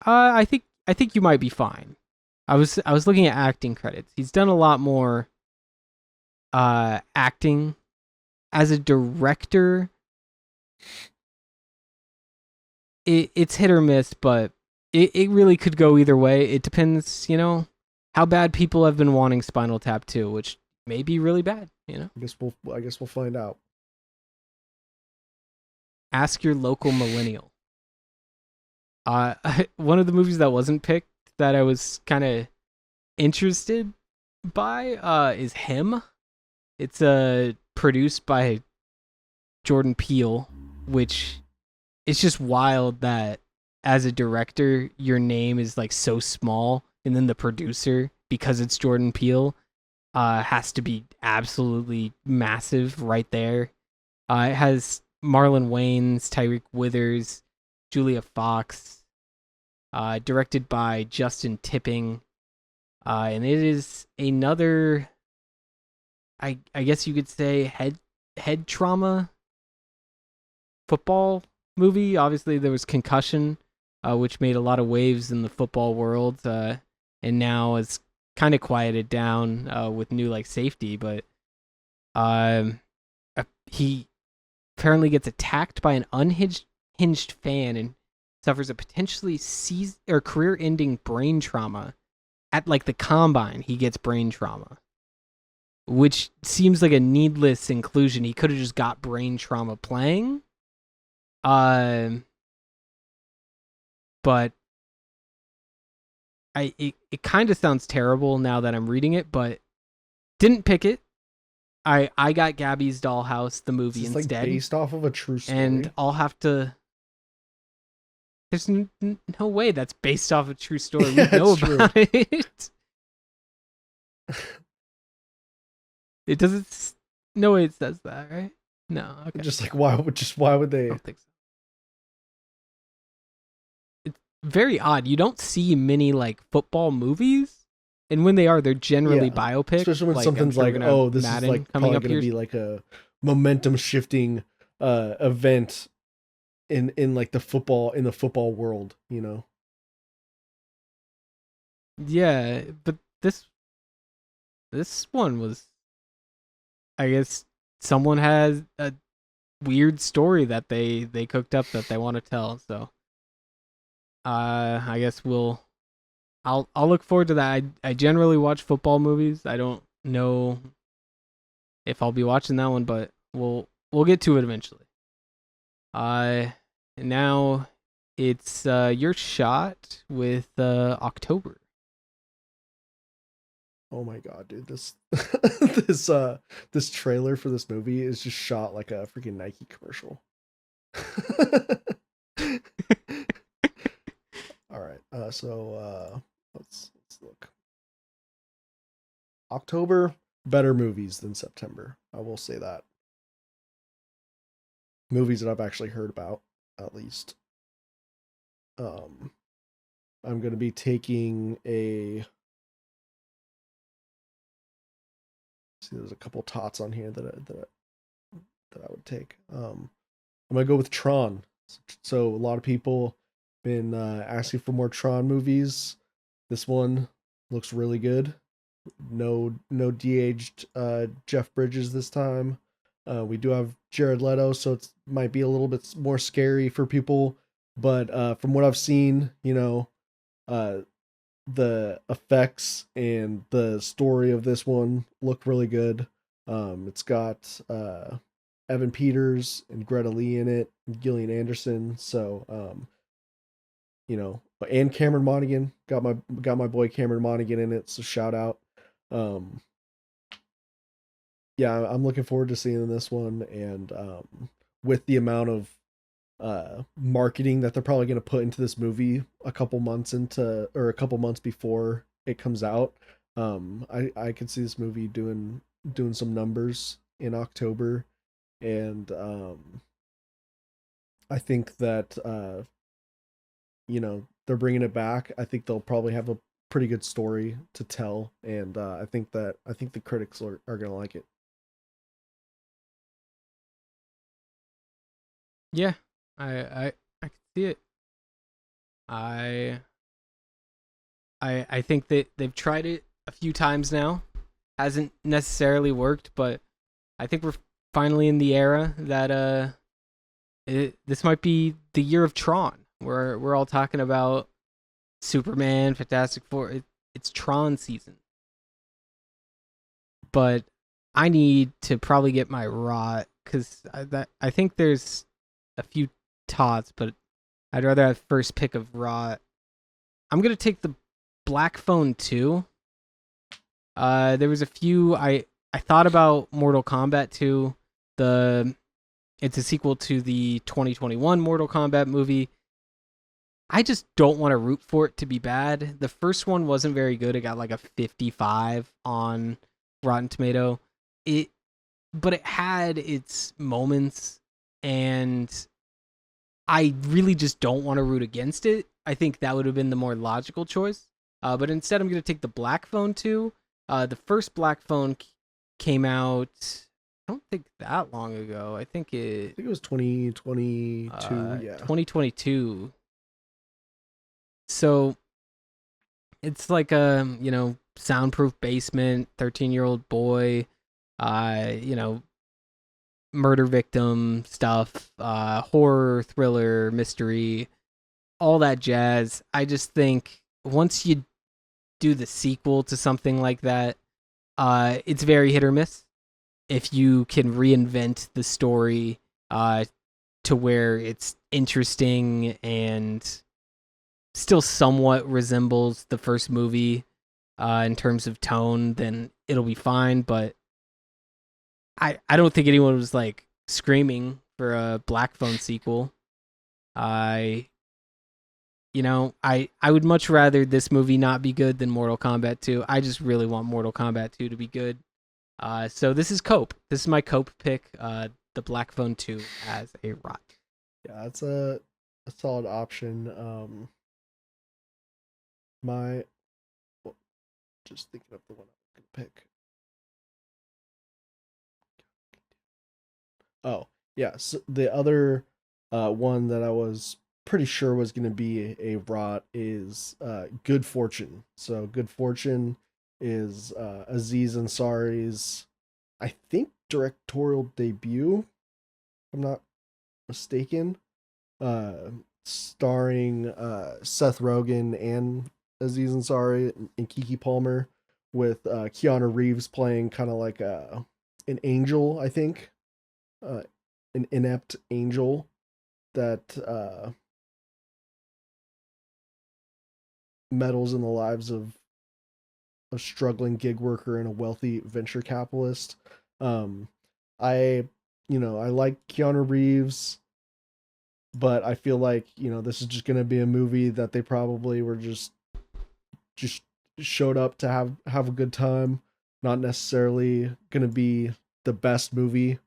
I think you might be fine. I was looking at acting credits. He's done a lot more acting as a director. It's hit or miss, but it really could go either way. It depends, how bad people have been wanting Spinal Tap 2, which may be really bad, I guess we'll find out. Ask your local millennial. One of the movies that wasn't picked that I was kind of interested by is Him. It's produced by Jordan Peele, which it's just wild that as a director your name is like so small, and then the producer, because it's Jordan Peele, has to be absolutely massive right there. It has Marlon Wayans, Tyreek Withers, Julia Fox, directed by Justin Tipping, and it is another, I guess you could say, head trauma football movie. Obviously, there was Concussion, which made a lot of waves in the football world, and now it's kind of quieted down with new like safety. But he apparently gets attacked by an unhinged fan and suffers a potentially career-ending brain trauma. At like the combine, he gets brain trauma, which seems like a needless inclusion. He could have just got brain trauma playing. But it kind of sounds terrible now that I'm reading it, but didn't pick it. I got Gabby's Dollhouse, the movie, It's instead. like based off of a true story. And I'll have to. There's no way that's based off a true story. We know about it. It doesn't. No way it says that, right? No. Okay. Just like why would they? I don't think so. It's very odd. You don't see many like football movies, and when they are, they're generally biopics. Especially when like, something's like, oh, this Madden is like coming probably up going to here. be like a momentum shifting event in like the football world, Yeah, but this one was, I guess, someone has a weird story that they cooked up that they want to tell. So, I guess I'll look forward to that. I generally watch football movies. I don't know if I'll be watching that one, but we'll get to it eventually. Now it's your shot with October. Oh my god, dude, this this trailer for this movie is just shot like a freaking Nike commercial. All right, so let's look. October, better movies than September. I will say that. Movies that I've actually heard about, at least. I'm gonna be taking a. See, there's a couple tots on here that I would take. I'm gonna go with Tron. So a lot of people been asking for more Tron movies. This one looks really good. No de-aged Jeff Bridges this time. We do have Jared Leto, so it might be a little bit more scary for people. But from what I've seen, the effects and the story of this one look really good. It's got Evan Peters and Greta Lee in it, and Gillian Anderson. So you know, and Cameron Monaghan got my boy Cameron Monaghan in it. So shout out. Um, yeah, I'm looking forward to seeing this one, and with the amount of marketing that they're probably going to put into this movie a couple months into or a couple months before it comes out, I could see this movie doing some numbers in October, and I think that they're bringing it back. I think they'll probably have a pretty good story to tell, and I think the critics are gonna like it. Yeah, I can see it. I I think that they've tried it a few times now. Hasn't necessarily worked, but I think we're finally in the era that this might be the year of Tron. We're all talking about Superman, Fantastic Four. It's Tron season, but I need to probably get my rot because I think there's a few tots, but I'd rather have first pick of rot. I'm gonna take the Black Phone 2. There was a few I thought about Mortal Kombat 2. The It's a sequel to the 2021 Mortal Kombat movie. I just don't want to root for it to be bad. The first one wasn't very good. It got like a 55 on Rotten Tomato. It but it had its moments, and I really just don't want to root against it. I think that would have been the more logical choice. But instead, I'm going to take the Black Phone 2. The first Black Phone came out, I don't think that long ago. I think it was 2022. Yeah. 2022. So it's like a, soundproof basement, 13-year-old boy, murder victim stuff, horror, thriller, mystery, all that jazz. I just think once you do the sequel to something like that, it's very hit or miss. If you can reinvent the story to where it's interesting and still somewhat resembles the first movie in terms of tone, then it'll be fine. But I don't think anyone was like screaming for a Black Phone sequel. I I would much rather this movie not be good than Mortal Kombat 2. I just really want Mortal Kombat 2 to be good. So this is Cope. This is my Cope pick. The Black Phone 2 as a rot. Yeah, that's a solid option. My well, just thinking of the one I'm gonna pick. Oh, yeah. So the other one that I was pretty sure was going to be a rot is Good Fortune. So Good Fortune is Aziz Ansari's, I think, directorial debut, if I'm not mistaken. Starring Seth Rogen and Aziz Ansari and Kiki Palmer, with Keanu Reeves playing kind of like an angel, I think, uh, an inept angel that meddles in the lives of a struggling gig worker and a wealthy venture capitalist. Um, I I like Keanu Reeves, but I feel like this is just gonna be a movie that they probably were just showed up to have a good time. Not necessarily gonna be the best movie.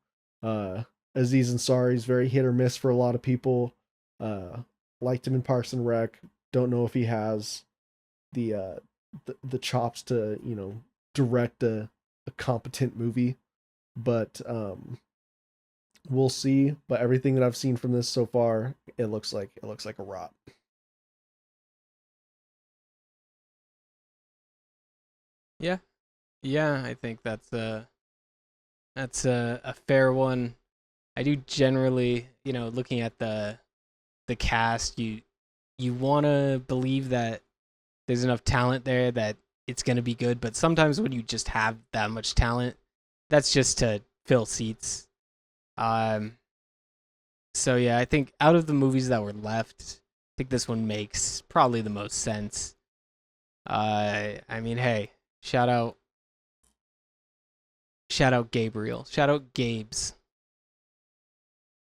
Aziz Ansari is very hit or miss for a lot of people. Uh, Liked him in Parks and Rec. Don't know if he has the the chops to direct a competent movie, but we'll see. But everything that I've seen from this so far, it looks like a rot. Yeah. Yeah, I think that's a fair one. I do generally, looking at the cast, you want to believe that there's enough talent there that it's going to be good, but sometimes when you just have that much talent, that's just to fill seats. Um, so yeah, I think out of the movies that were left, I think this one makes probably the most sense. I mean, hey, shout out, shout out Gabriel, shout out Gabe's.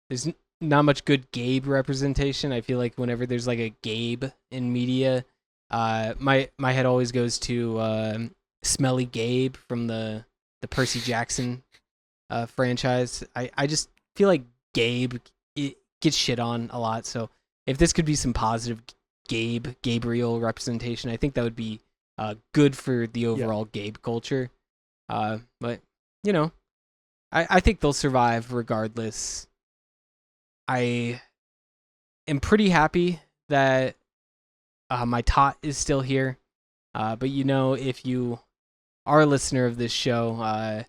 There's not much good Gabe representation. I feel like whenever there's like a Gabe in media, my head always goes to Smelly Gabe from the Percy Jackson franchise. I just feel like Gabe it gets shit on a lot. So if this could be some positive Gabriel representation, I think that would be good for the overall Gabe culture. But you know, I think they'll survive regardless. I am pretty happy that my tot is still here. But you know, if you are a listener of this show,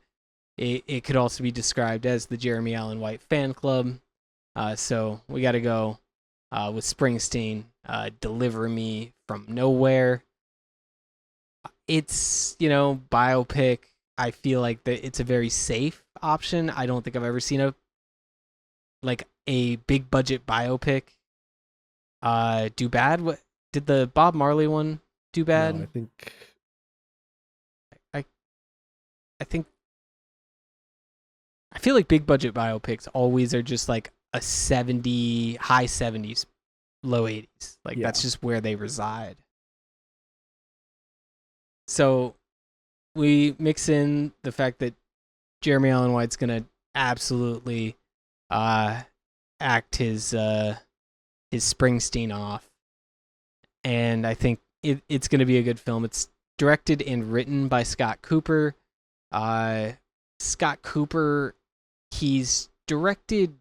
it could also be described as the Jeremy Allen White fan club. So we got to go with Springsteen, Deliver Me from Nowhere. It's, biopic. I feel like that it's a very safe option. I don't think I've ever seen a big budget biopic do bad. What did the Bob Marley one do bad? No, I think I feel like big budget biopics always are just like a 70 high 70s low 80s. Like that's just where they reside. So we mix in the fact that Jeremy Allen White's going to absolutely act his Springsteen off. And I think it's going to be a good film. It's directed and written by Scott Cooper. Scott Cooper, he's directed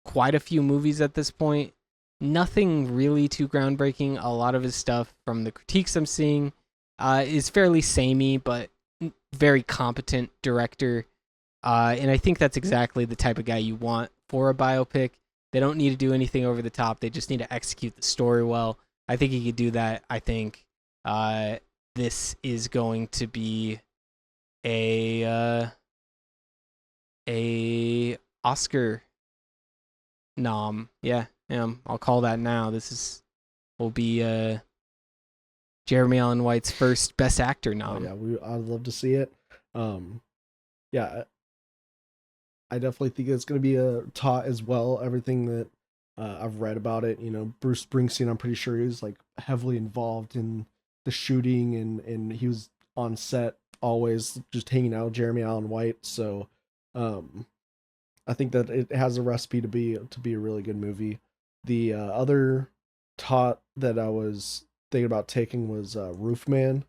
quite a few movies at this point. Nothing really too groundbreaking. A lot of his stuff, from the critiques I'm seeing, is fairly samey, but very competent director. And I think that's exactly the type of guy you want for a biopic. They don't need to do anything over the top. They just need to execute the story well. I think he could do that. I think this is going to be a Oscar nom. Yeah, I'll call that now. Will be Jeremy Allen White's first Best Actor nom. I'd love to see it. I definitely think it's going to be a tot as well. Everything that I've read about it, Bruce Springsteen, I'm pretty sure he was like heavily involved in the shooting, and he was on set always just hanging out with Jeremy Allen White. So I think that it has a recipe to be a really good movie. The other tot that I was thinking about taking was Roofman.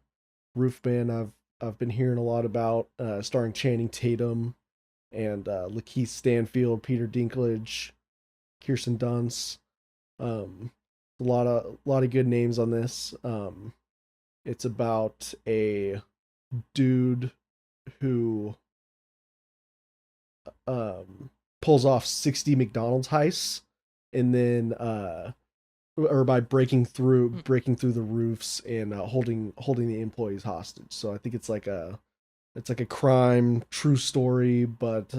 Roofman, I've been hearing a lot about, starring Channing Tatum and Lakeith Stanfield, Peter Dinklage, Kirsten Dunst. A lot of good names on this. It's about a dude who pulls off 60 McDonald's heists, and then or by breaking through the roofs and holding the employees hostage. So I think it's like a crime true story, but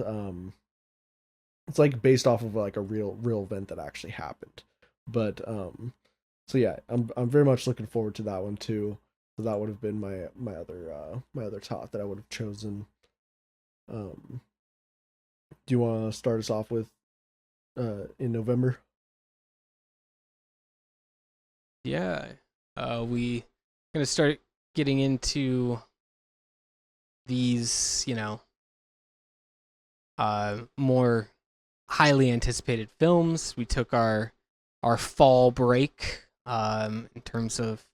it's like based off of like a real event that actually happened. But so yeah, I'm very much looking forward to that one too. So that would have been my other tot that I would have chosen. Do you want to start us off with in November? Yeah, we gonna start getting into these, more highly anticipated films. We took our fall break in terms of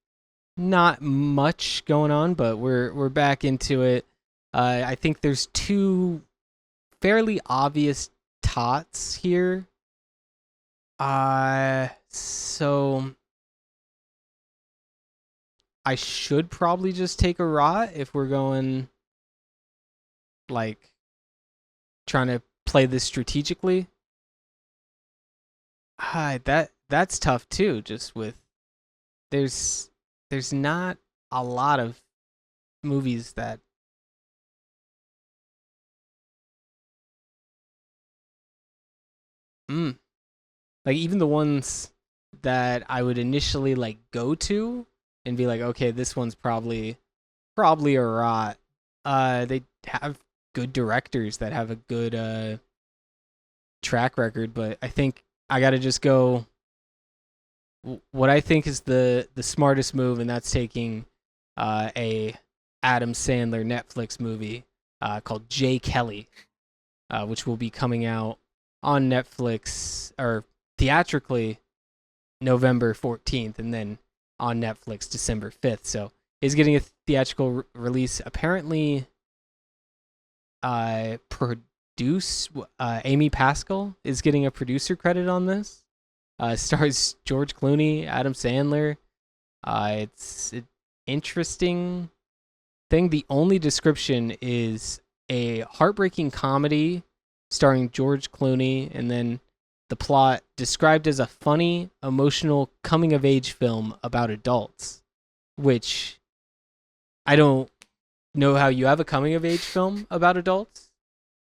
not much going on, but we're back into it. I think there's two fairly obvious tots here. So I should probably just take a rot if we're going like trying to play this strategically. That's tough too, just with there's not a lot of movies that Mm. Like even the ones that I would initially like go to and be like, okay, this one's probably a rot. They have good directors that have a good track record, but I think I got to just go what I think is the smartest move, and that's taking a Adam Sandler Netflix movie called Jay Kelly, which will be coming out on Netflix or theatrically November 14th, and then on Netflix December 5th. So is getting a theatrical release. Apparently, produce Amy Pascal is getting a producer credit on this. Stars George Clooney, Adam Sandler. It's an interesting thing. The only description is a heartbreaking comedy starring George Clooney, and then the plot described as a funny, emotional coming of age film about adults, which I don't know how you have a coming of age film about adults.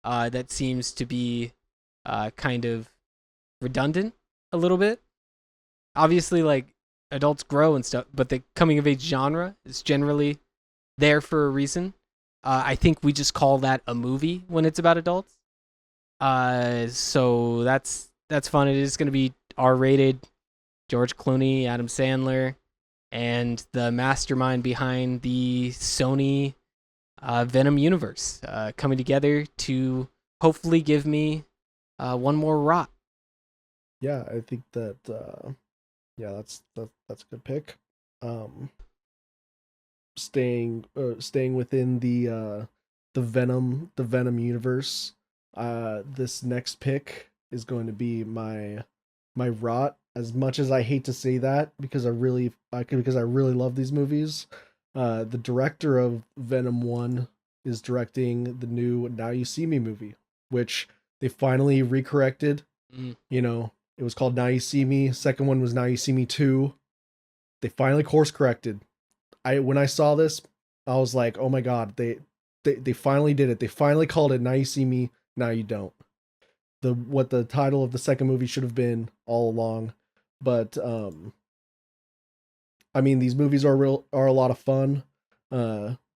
That seems to be kind of redundant a little bit. Obviously, like adults grow and stuff, but the coming of age genre is generally there for a reason. I think we just call that a movie when it's about adults. So that's fun. It is going to be R-rated. George Clooney, Adam Sandler, and the mastermind behind the Sony Venom universe coming together to hopefully give me one more rot. Yeah, I think that yeah, that's a good pick. Um, staying within the Venom universe. This next pick is going to be my rot. As much as I hate to say that, because I really love these movies. The director of Venom 1 is directing the new Now You See Me movie, which they finally recorrected. Mm. You know, it was called Now You See Me. Second one was Now You See Me 2. They finally course corrected. When I saw this, I was like, "Oh my god, they finally did it. They finally called it Now You See Me, Now You Don't." What the title of the second movie should have been all along. But I mean, these movies are a lot of fun.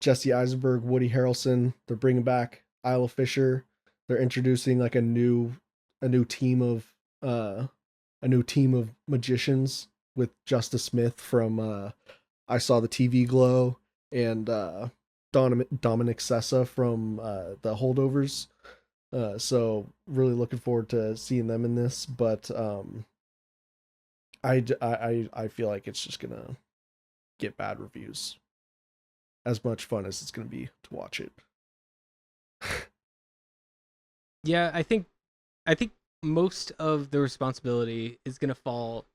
Jesse Eisenberg, Woody Harrelson, they're bringing back Isla Fisher. They're introducing like a new team of magicians with Justice Smith from I Saw the TV Glow, and Dominic Sessa from the Holdovers. So really looking forward to seeing them in this, but I feel like it's just gonna get bad reviews. As much fun as it's gonna be to watch it. Yeah, I think most of the responsibility is gonna fall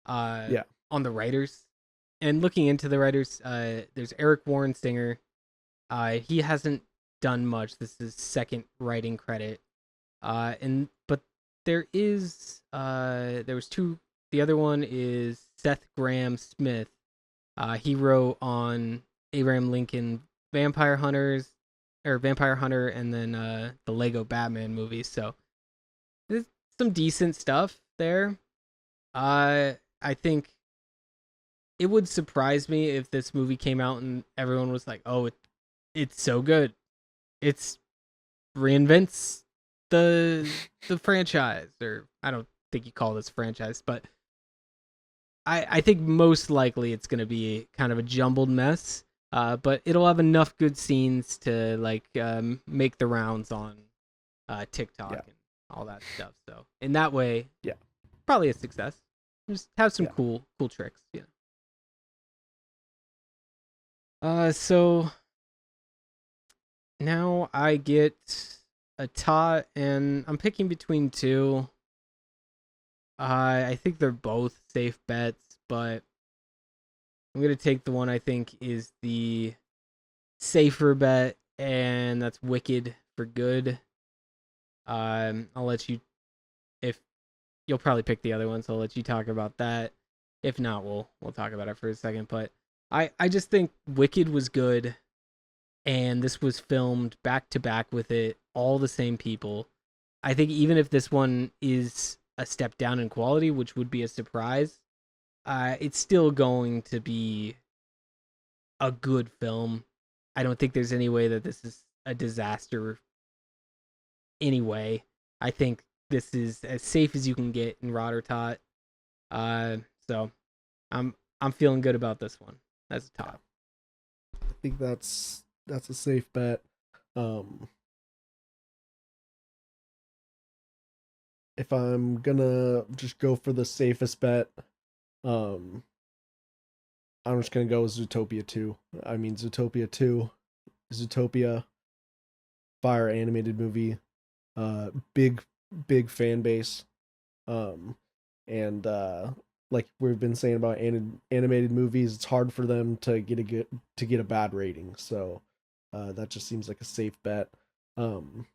Yeah, on the writers. And looking into the writers, there's Eric Warren Singer. He hasn't done much. This is his second writing credit. And but there was two. The other one is Seth Graham Smith. He wrote on Abraham Lincoln Vampire Hunters or Vampire Hunter, and then the Lego Batman movies. So there's some decent stuff there. I think it would surprise me if this movie came out and everyone was like, "Oh, it's so good. It's reinvents the franchise," or I don't think you call this franchise, but I think most likely it's gonna be kind of a jumbled mess. But it'll have enough good scenes to like make the rounds on TikTok yeah, and all that stuff. So in that way, yeah, probably a success. Just have some yeah. cool tricks. Yeah. So now I get a tot, and I'm picking between two. I think they're both safe bets, but I'm gonna take the one I think is the safer bet, and that's Wicked for Good. I'll let you, if you'll probably pick the other one, so I'll let you talk about that. If not, we'll talk about it for a second. But I just think Wicked was good, and this was filmed back to back with it, all the same people. I think even if this one is a step down in quality, which would be a surprise, it's still going to be a good film. I don't think there's any way that this is a disaster anyway. I think this is as safe as you can get in Rotter. Uh, so I'm feeling good about this one as a top. I think that's a safe bet. If I'm gonna just go for the safest bet, um, I'm just gonna go with Zootopia 2. I mean, Zootopia 2, Zootopia, fire animated movie, big fan base, um, and like we've been saying about animated movies, it's hard for them to get a bad rating. So that just seems like a safe bet. Um,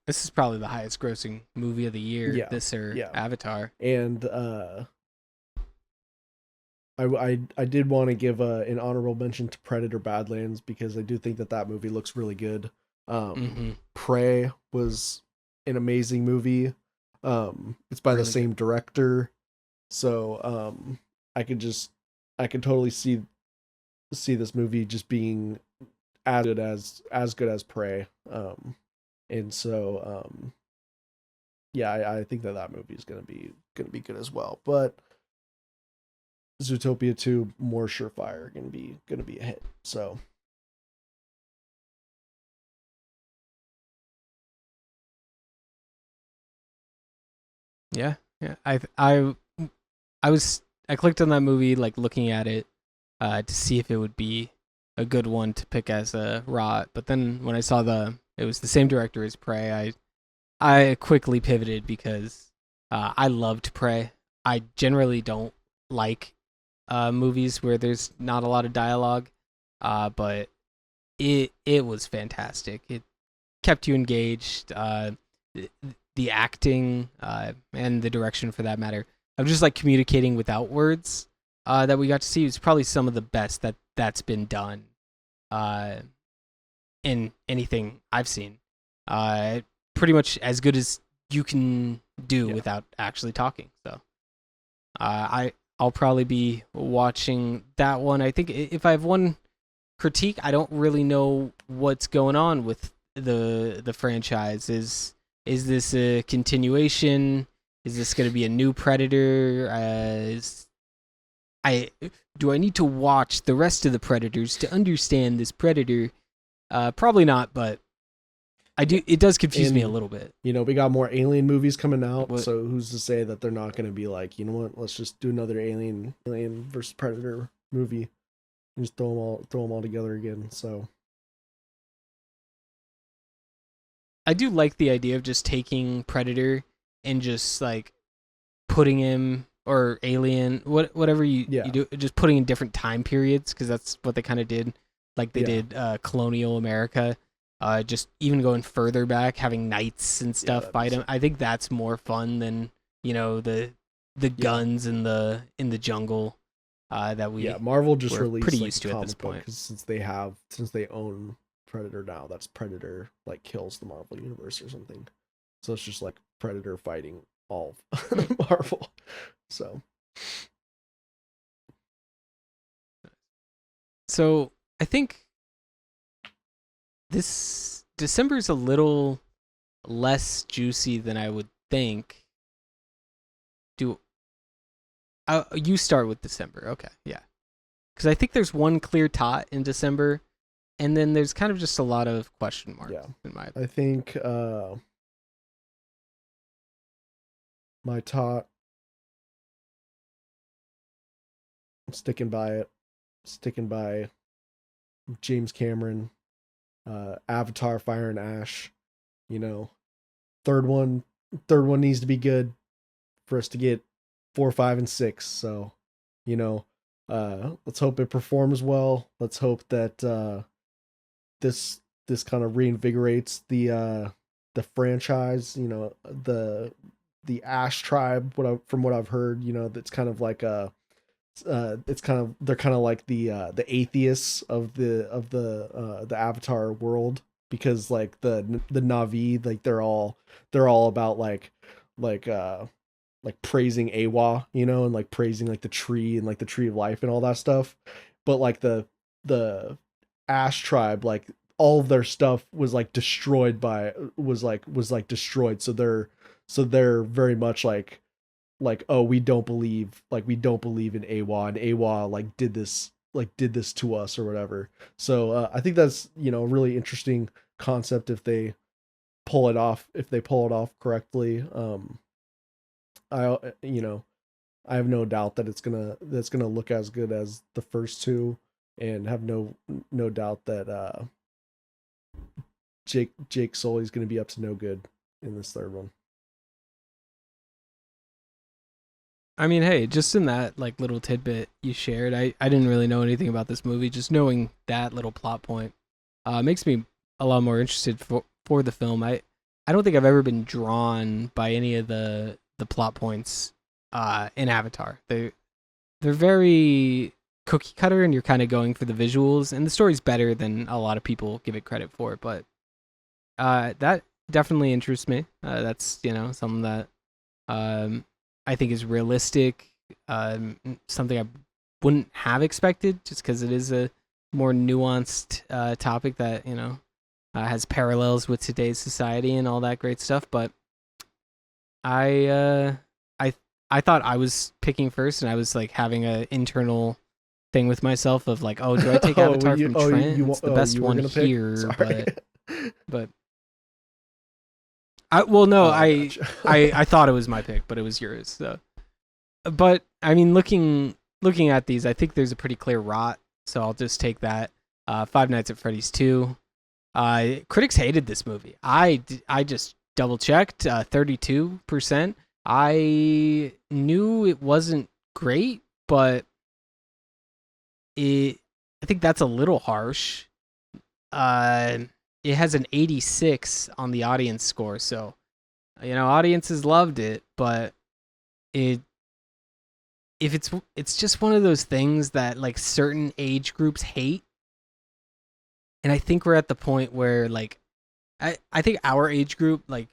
This is probably the highest grossing movie of the year. yeah, This or yeah, Avatar. and I did want to give an honorable mention to Predator Badlands because I do think that movie looks really good. Prey was an amazing movie. It's by really the same director, so I could totally see this movie just being as good as Prey. And so yeah, I think that movie is gonna be good as well. But Zootopia 2 more surefire gonna be a hit. So yeah. I clicked on that movie like looking at it to see if it would be a good one to pick as a rot, but then when I saw it was the same director as Prey, I quickly pivoted because I loved Prey. I generally don't like movies where there's not a lot of dialogue, but it was fantastic. It kept you engaged. The acting and the direction, for that matter, of just like communicating without words that we got to see was probably some of the best that's been done in anything I've seen. Pretty much as good as you can do without actually talking. So I'll probably be watching that one. I think if I have one critique, I don't really know what's going on with the franchise. Is this a continuation? Is this going to be a new Predator? Do I need to watch the rest of the Predators to understand this Predator? Probably not, but I do. It does confuse me a little bit. You know, we got more Alien movies coming out, so who's to say that they're not going to be like, you know what? Let's just do another Alien versus Predator movie and just throw them all together again. So I do like the idea of just taking Predator and just like putting him, or Alien, whatever you do, just putting in different time periods, because that's what they kind of did. Like they did colonial America. Just even going further back, having knights and stuff fight him. I think that's more fun than, you know, the guns in the jungle that we Marvel just released pretty like, used to at this point. Since they own Predator now, that's Predator like kills the Marvel universe or something. So it's just like Predator fighting all of Marvel. So I think this December is a little less juicy than I would think. You start with December, okay? Yeah, because I think there's one clear tot in December, and then there's kind of just a lot of question marks. Yeah, in my I think my tot, I'm sticking by James Cameron, Avatar, Fire and Ash. You know, third one needs to be good for us to get 4, 5, and 6. So, you know, let's hope it performs well. Let's hope that this kind of reinvigorates the franchise. You know, the Ash tribe. From what I've heard, you know, that's kind of like they're kind of like the atheists of the Avatar world. because like the Navi, like they're all about like uh like praising Awa, and like praising like the tree and like the tree of life and all that stuff. But like the Ash tribe, like all of their stuff was like destroyed by was like destroyed. So they're very much like, oh, we don't believe in Awa, and Awa like did this to us or whatever. So I think that's a really interesting concept if they pull it off correctly. I have no doubt that that's gonna look as good as the first two, and have no doubt that Jake Sully's gonna be up to no good in this third one. I mean, hey, just in that like little tidbit you shared, I didn't really know anything about this movie. Just knowing that little plot point makes me a lot more interested for the film. I don't think I've ever been drawn by any of the plot points in Avatar. They're very cookie cutter, and you're kind of going for the visuals. And the story's better than a lot of people give it credit for, but that definitely interests me. That's something that um, I think is realistic. Something I wouldn't have expected, just because it is a more nuanced topic that has parallels with today's society and all that great stuff. But I uh, I I thought I was picking first, and I was like having a internal thing with myself of like, oh, do I take Oh, Avatar from Trent? It's the best you were one gonna pick? here, Sorry. but no, Oh, gotcha. I thought it was my pick, but it was yours. So, but I mean, looking at these, I think there's a pretty clear rot. So I'll just take that. Five Nights at Freddy's 2. Critics hated this movie. I just double checked. 32%. I knew it wasn't great, but I think that's a little harsh. Uh, it has an 86 on the audience score, so audiences loved it, but it if it's just one of those things that like certain age groups hate, and I think we're at the point where like I think our age group like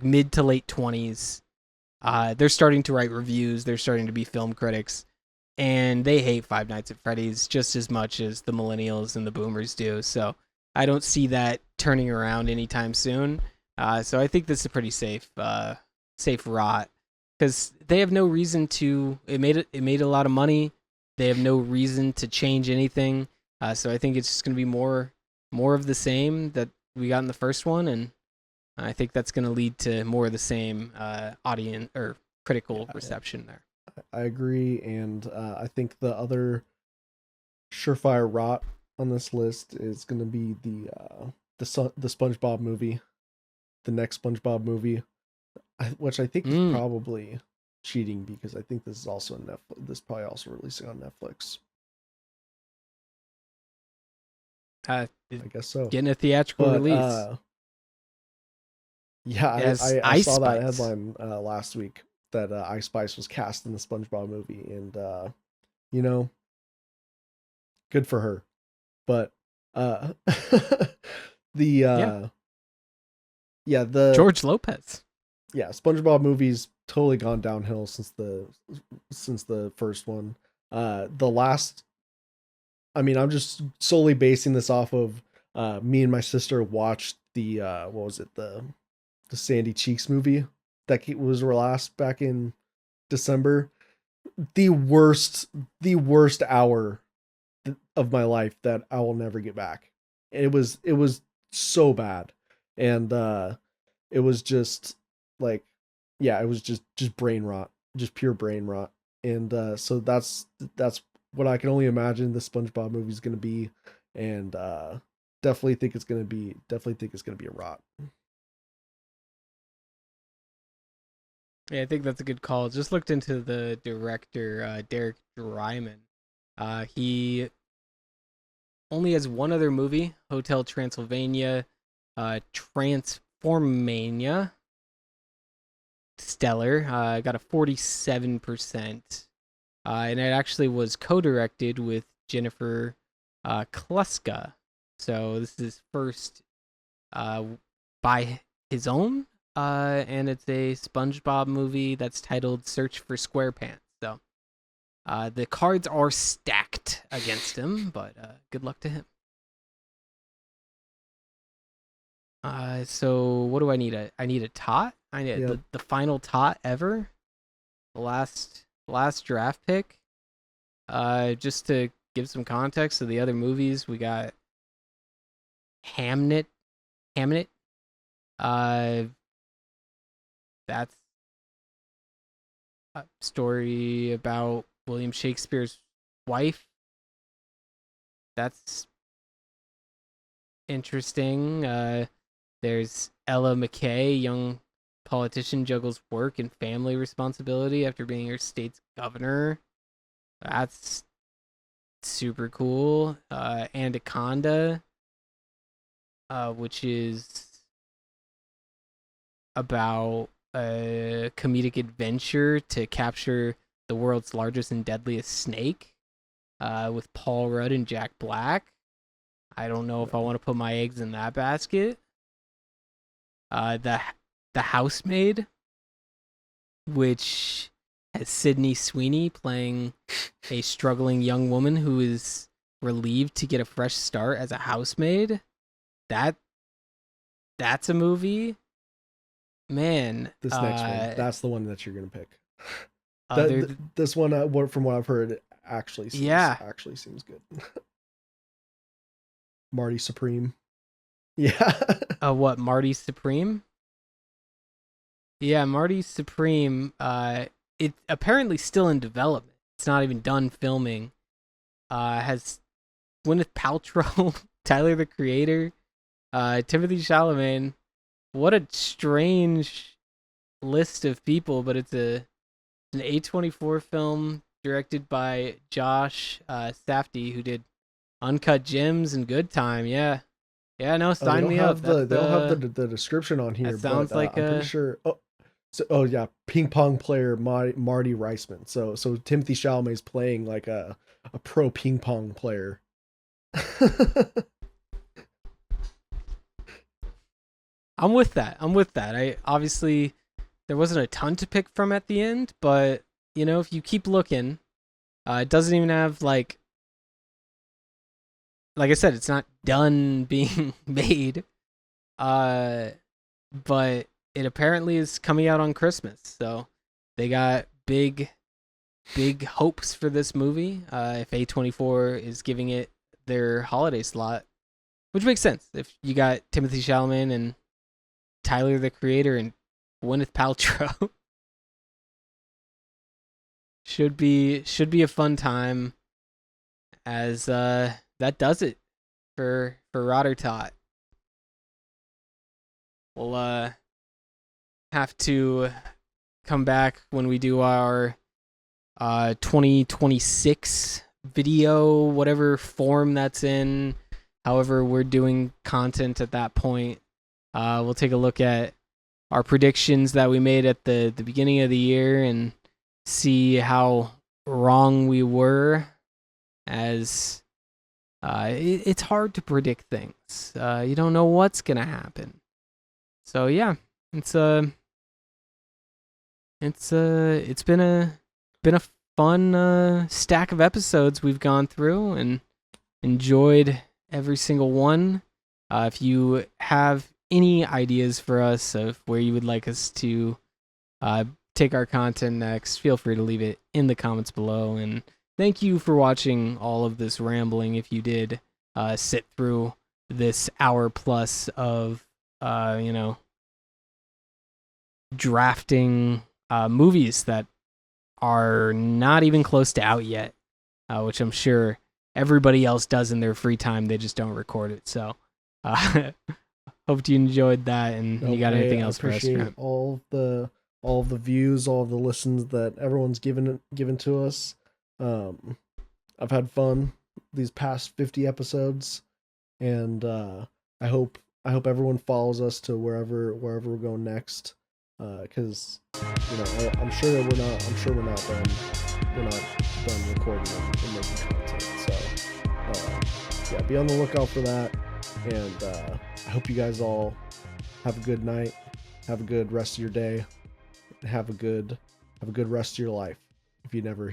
mid to late 20s, they're starting to write reviews, they're starting to be film critics, and they hate Five Nights at Freddy's just as much as the millennials and the boomers do. So I don't see that turning around anytime soon. So I think this is a pretty safe rot, because they have no reason to. It made a lot of money. They have no reason to change anything. So I think it's just going to be more of the same that we got in the first one, and I think that's going to lead to more of the same audience or critical reception there. I agree, and I think the other surefire rot on this list is going to be the SpongeBob movie, the next SpongeBob movie, which I think is probably cheating, because I think this is also on Netflix. This is probably also releasing on Netflix. I guess so. Getting a theatrical release. Yeah, I saw that Spice. headline last week that Ice Spice was cast in the SpongeBob movie, and good for her. But the the George Lopez. Yeah, SpongeBob movie's totally gone downhill since the first one. The last, I mean, I'm just solely basing this off of me and my sister watched the what was it, the Sandy Cheeks movie that was released back in December. The worst hour of my life that I will never get back. It was so bad, and it was just like, yeah, it was just brain rot, just pure brain rot. And so that's what I can only imagine the SpongeBob movie is going to be, and definitely think it's going to be a rot. Yeah, I think that's a good call. Just looked into the director, Derek Dryman. He only has one other movie, Hotel Transylvania, Transformania, stellar. Got a 47%. And it actually was co-directed with Jennifer Kluska. So this is first uh, by his own, and it's a SpongeBob movie that's titled Search for SquarePants. So the cards are stacked against him, but good luck to him. So what do I need? I need a tot. I need Yep. the final tot ever. The last draft pick. Just to give some context to the other movies, we got Hamnet. Hamnet. That's a story about William Shakespeare's wife. That's interesting. There's Ella McKay, young politician juggles work and family responsibility after being her state's governor. That's super cool. Anaconda, which is about a comedic adventure to capture the world's largest and deadliest snake, with Paul Rudd and Jack Black. I don't know if I want to put my eggs in that basket. The Housemaid, which has Sydney Sweeney playing a struggling young woman who is relieved to get a fresh start as a housemaid. That's a movie. Man, This next one, that's the one that you're gonna pick. other This one, from what I've heard, it actually seems good. Marty Supreme. Yeah. what, Marty Supreme? Yeah, Marty Supreme. It apparently still in development. It's not even done filming. Has Gwyneth Paltrow, Tyler the Creator, Timothy Chalamet. What a strange list of people, but it's an A24 film directed by Josh Safdie, who did Uncut Gems and Good Time. Yeah, no, sign me up. They don't have the description on here. That sounds but, like I'm pretty sure. Oh yeah, ping pong player Marty Reisman. So Timothy Chalamet is playing like a pro ping pong player. I'm with that. I obviously there wasn't a ton to pick from at the end, but if you keep looking, it doesn't even have like I said, it's not done being made. But it apparently is coming out on Christmas, so they got big hopes for this movie. If A24 is giving it their holiday slot, which makes sense if you got Timothy Chalamet and Tyler the Creator and Gwyneth Paltrow. should be a fun time. As that does it for Rotter Tot. We'll have to come back when we do our 2026 video, whatever form that's in. However, we're doing content at that point. We'll take a look at our predictions that we made at the beginning of the year and see how wrong we were, as it's hard to predict things. You don't know what's going to happen. So yeah, it's been a fun stack of episodes we've gone through and enjoyed every single one. If you have any ideas for us of where you would like us to take our content next, feel free to leave it in the comments below. And thank you for watching all of this rambling. If you did sit through this hour plus of drafting movies that are not even close to out yet, which I'm sure everybody else does in their free time. They just don't record it. So hope you enjoyed that. And you got anything else for us? Appreciate all of the views, all of the listens that everyone's given to us. I've had fun these past 50 episodes, and I hope everyone follows us to wherever we're going next. Because I'm sure we're not done recording and making content. So yeah, be on the lookout for that. And I hope you guys all have a good night, have a good rest of your day, have a good rest of your life if you never hear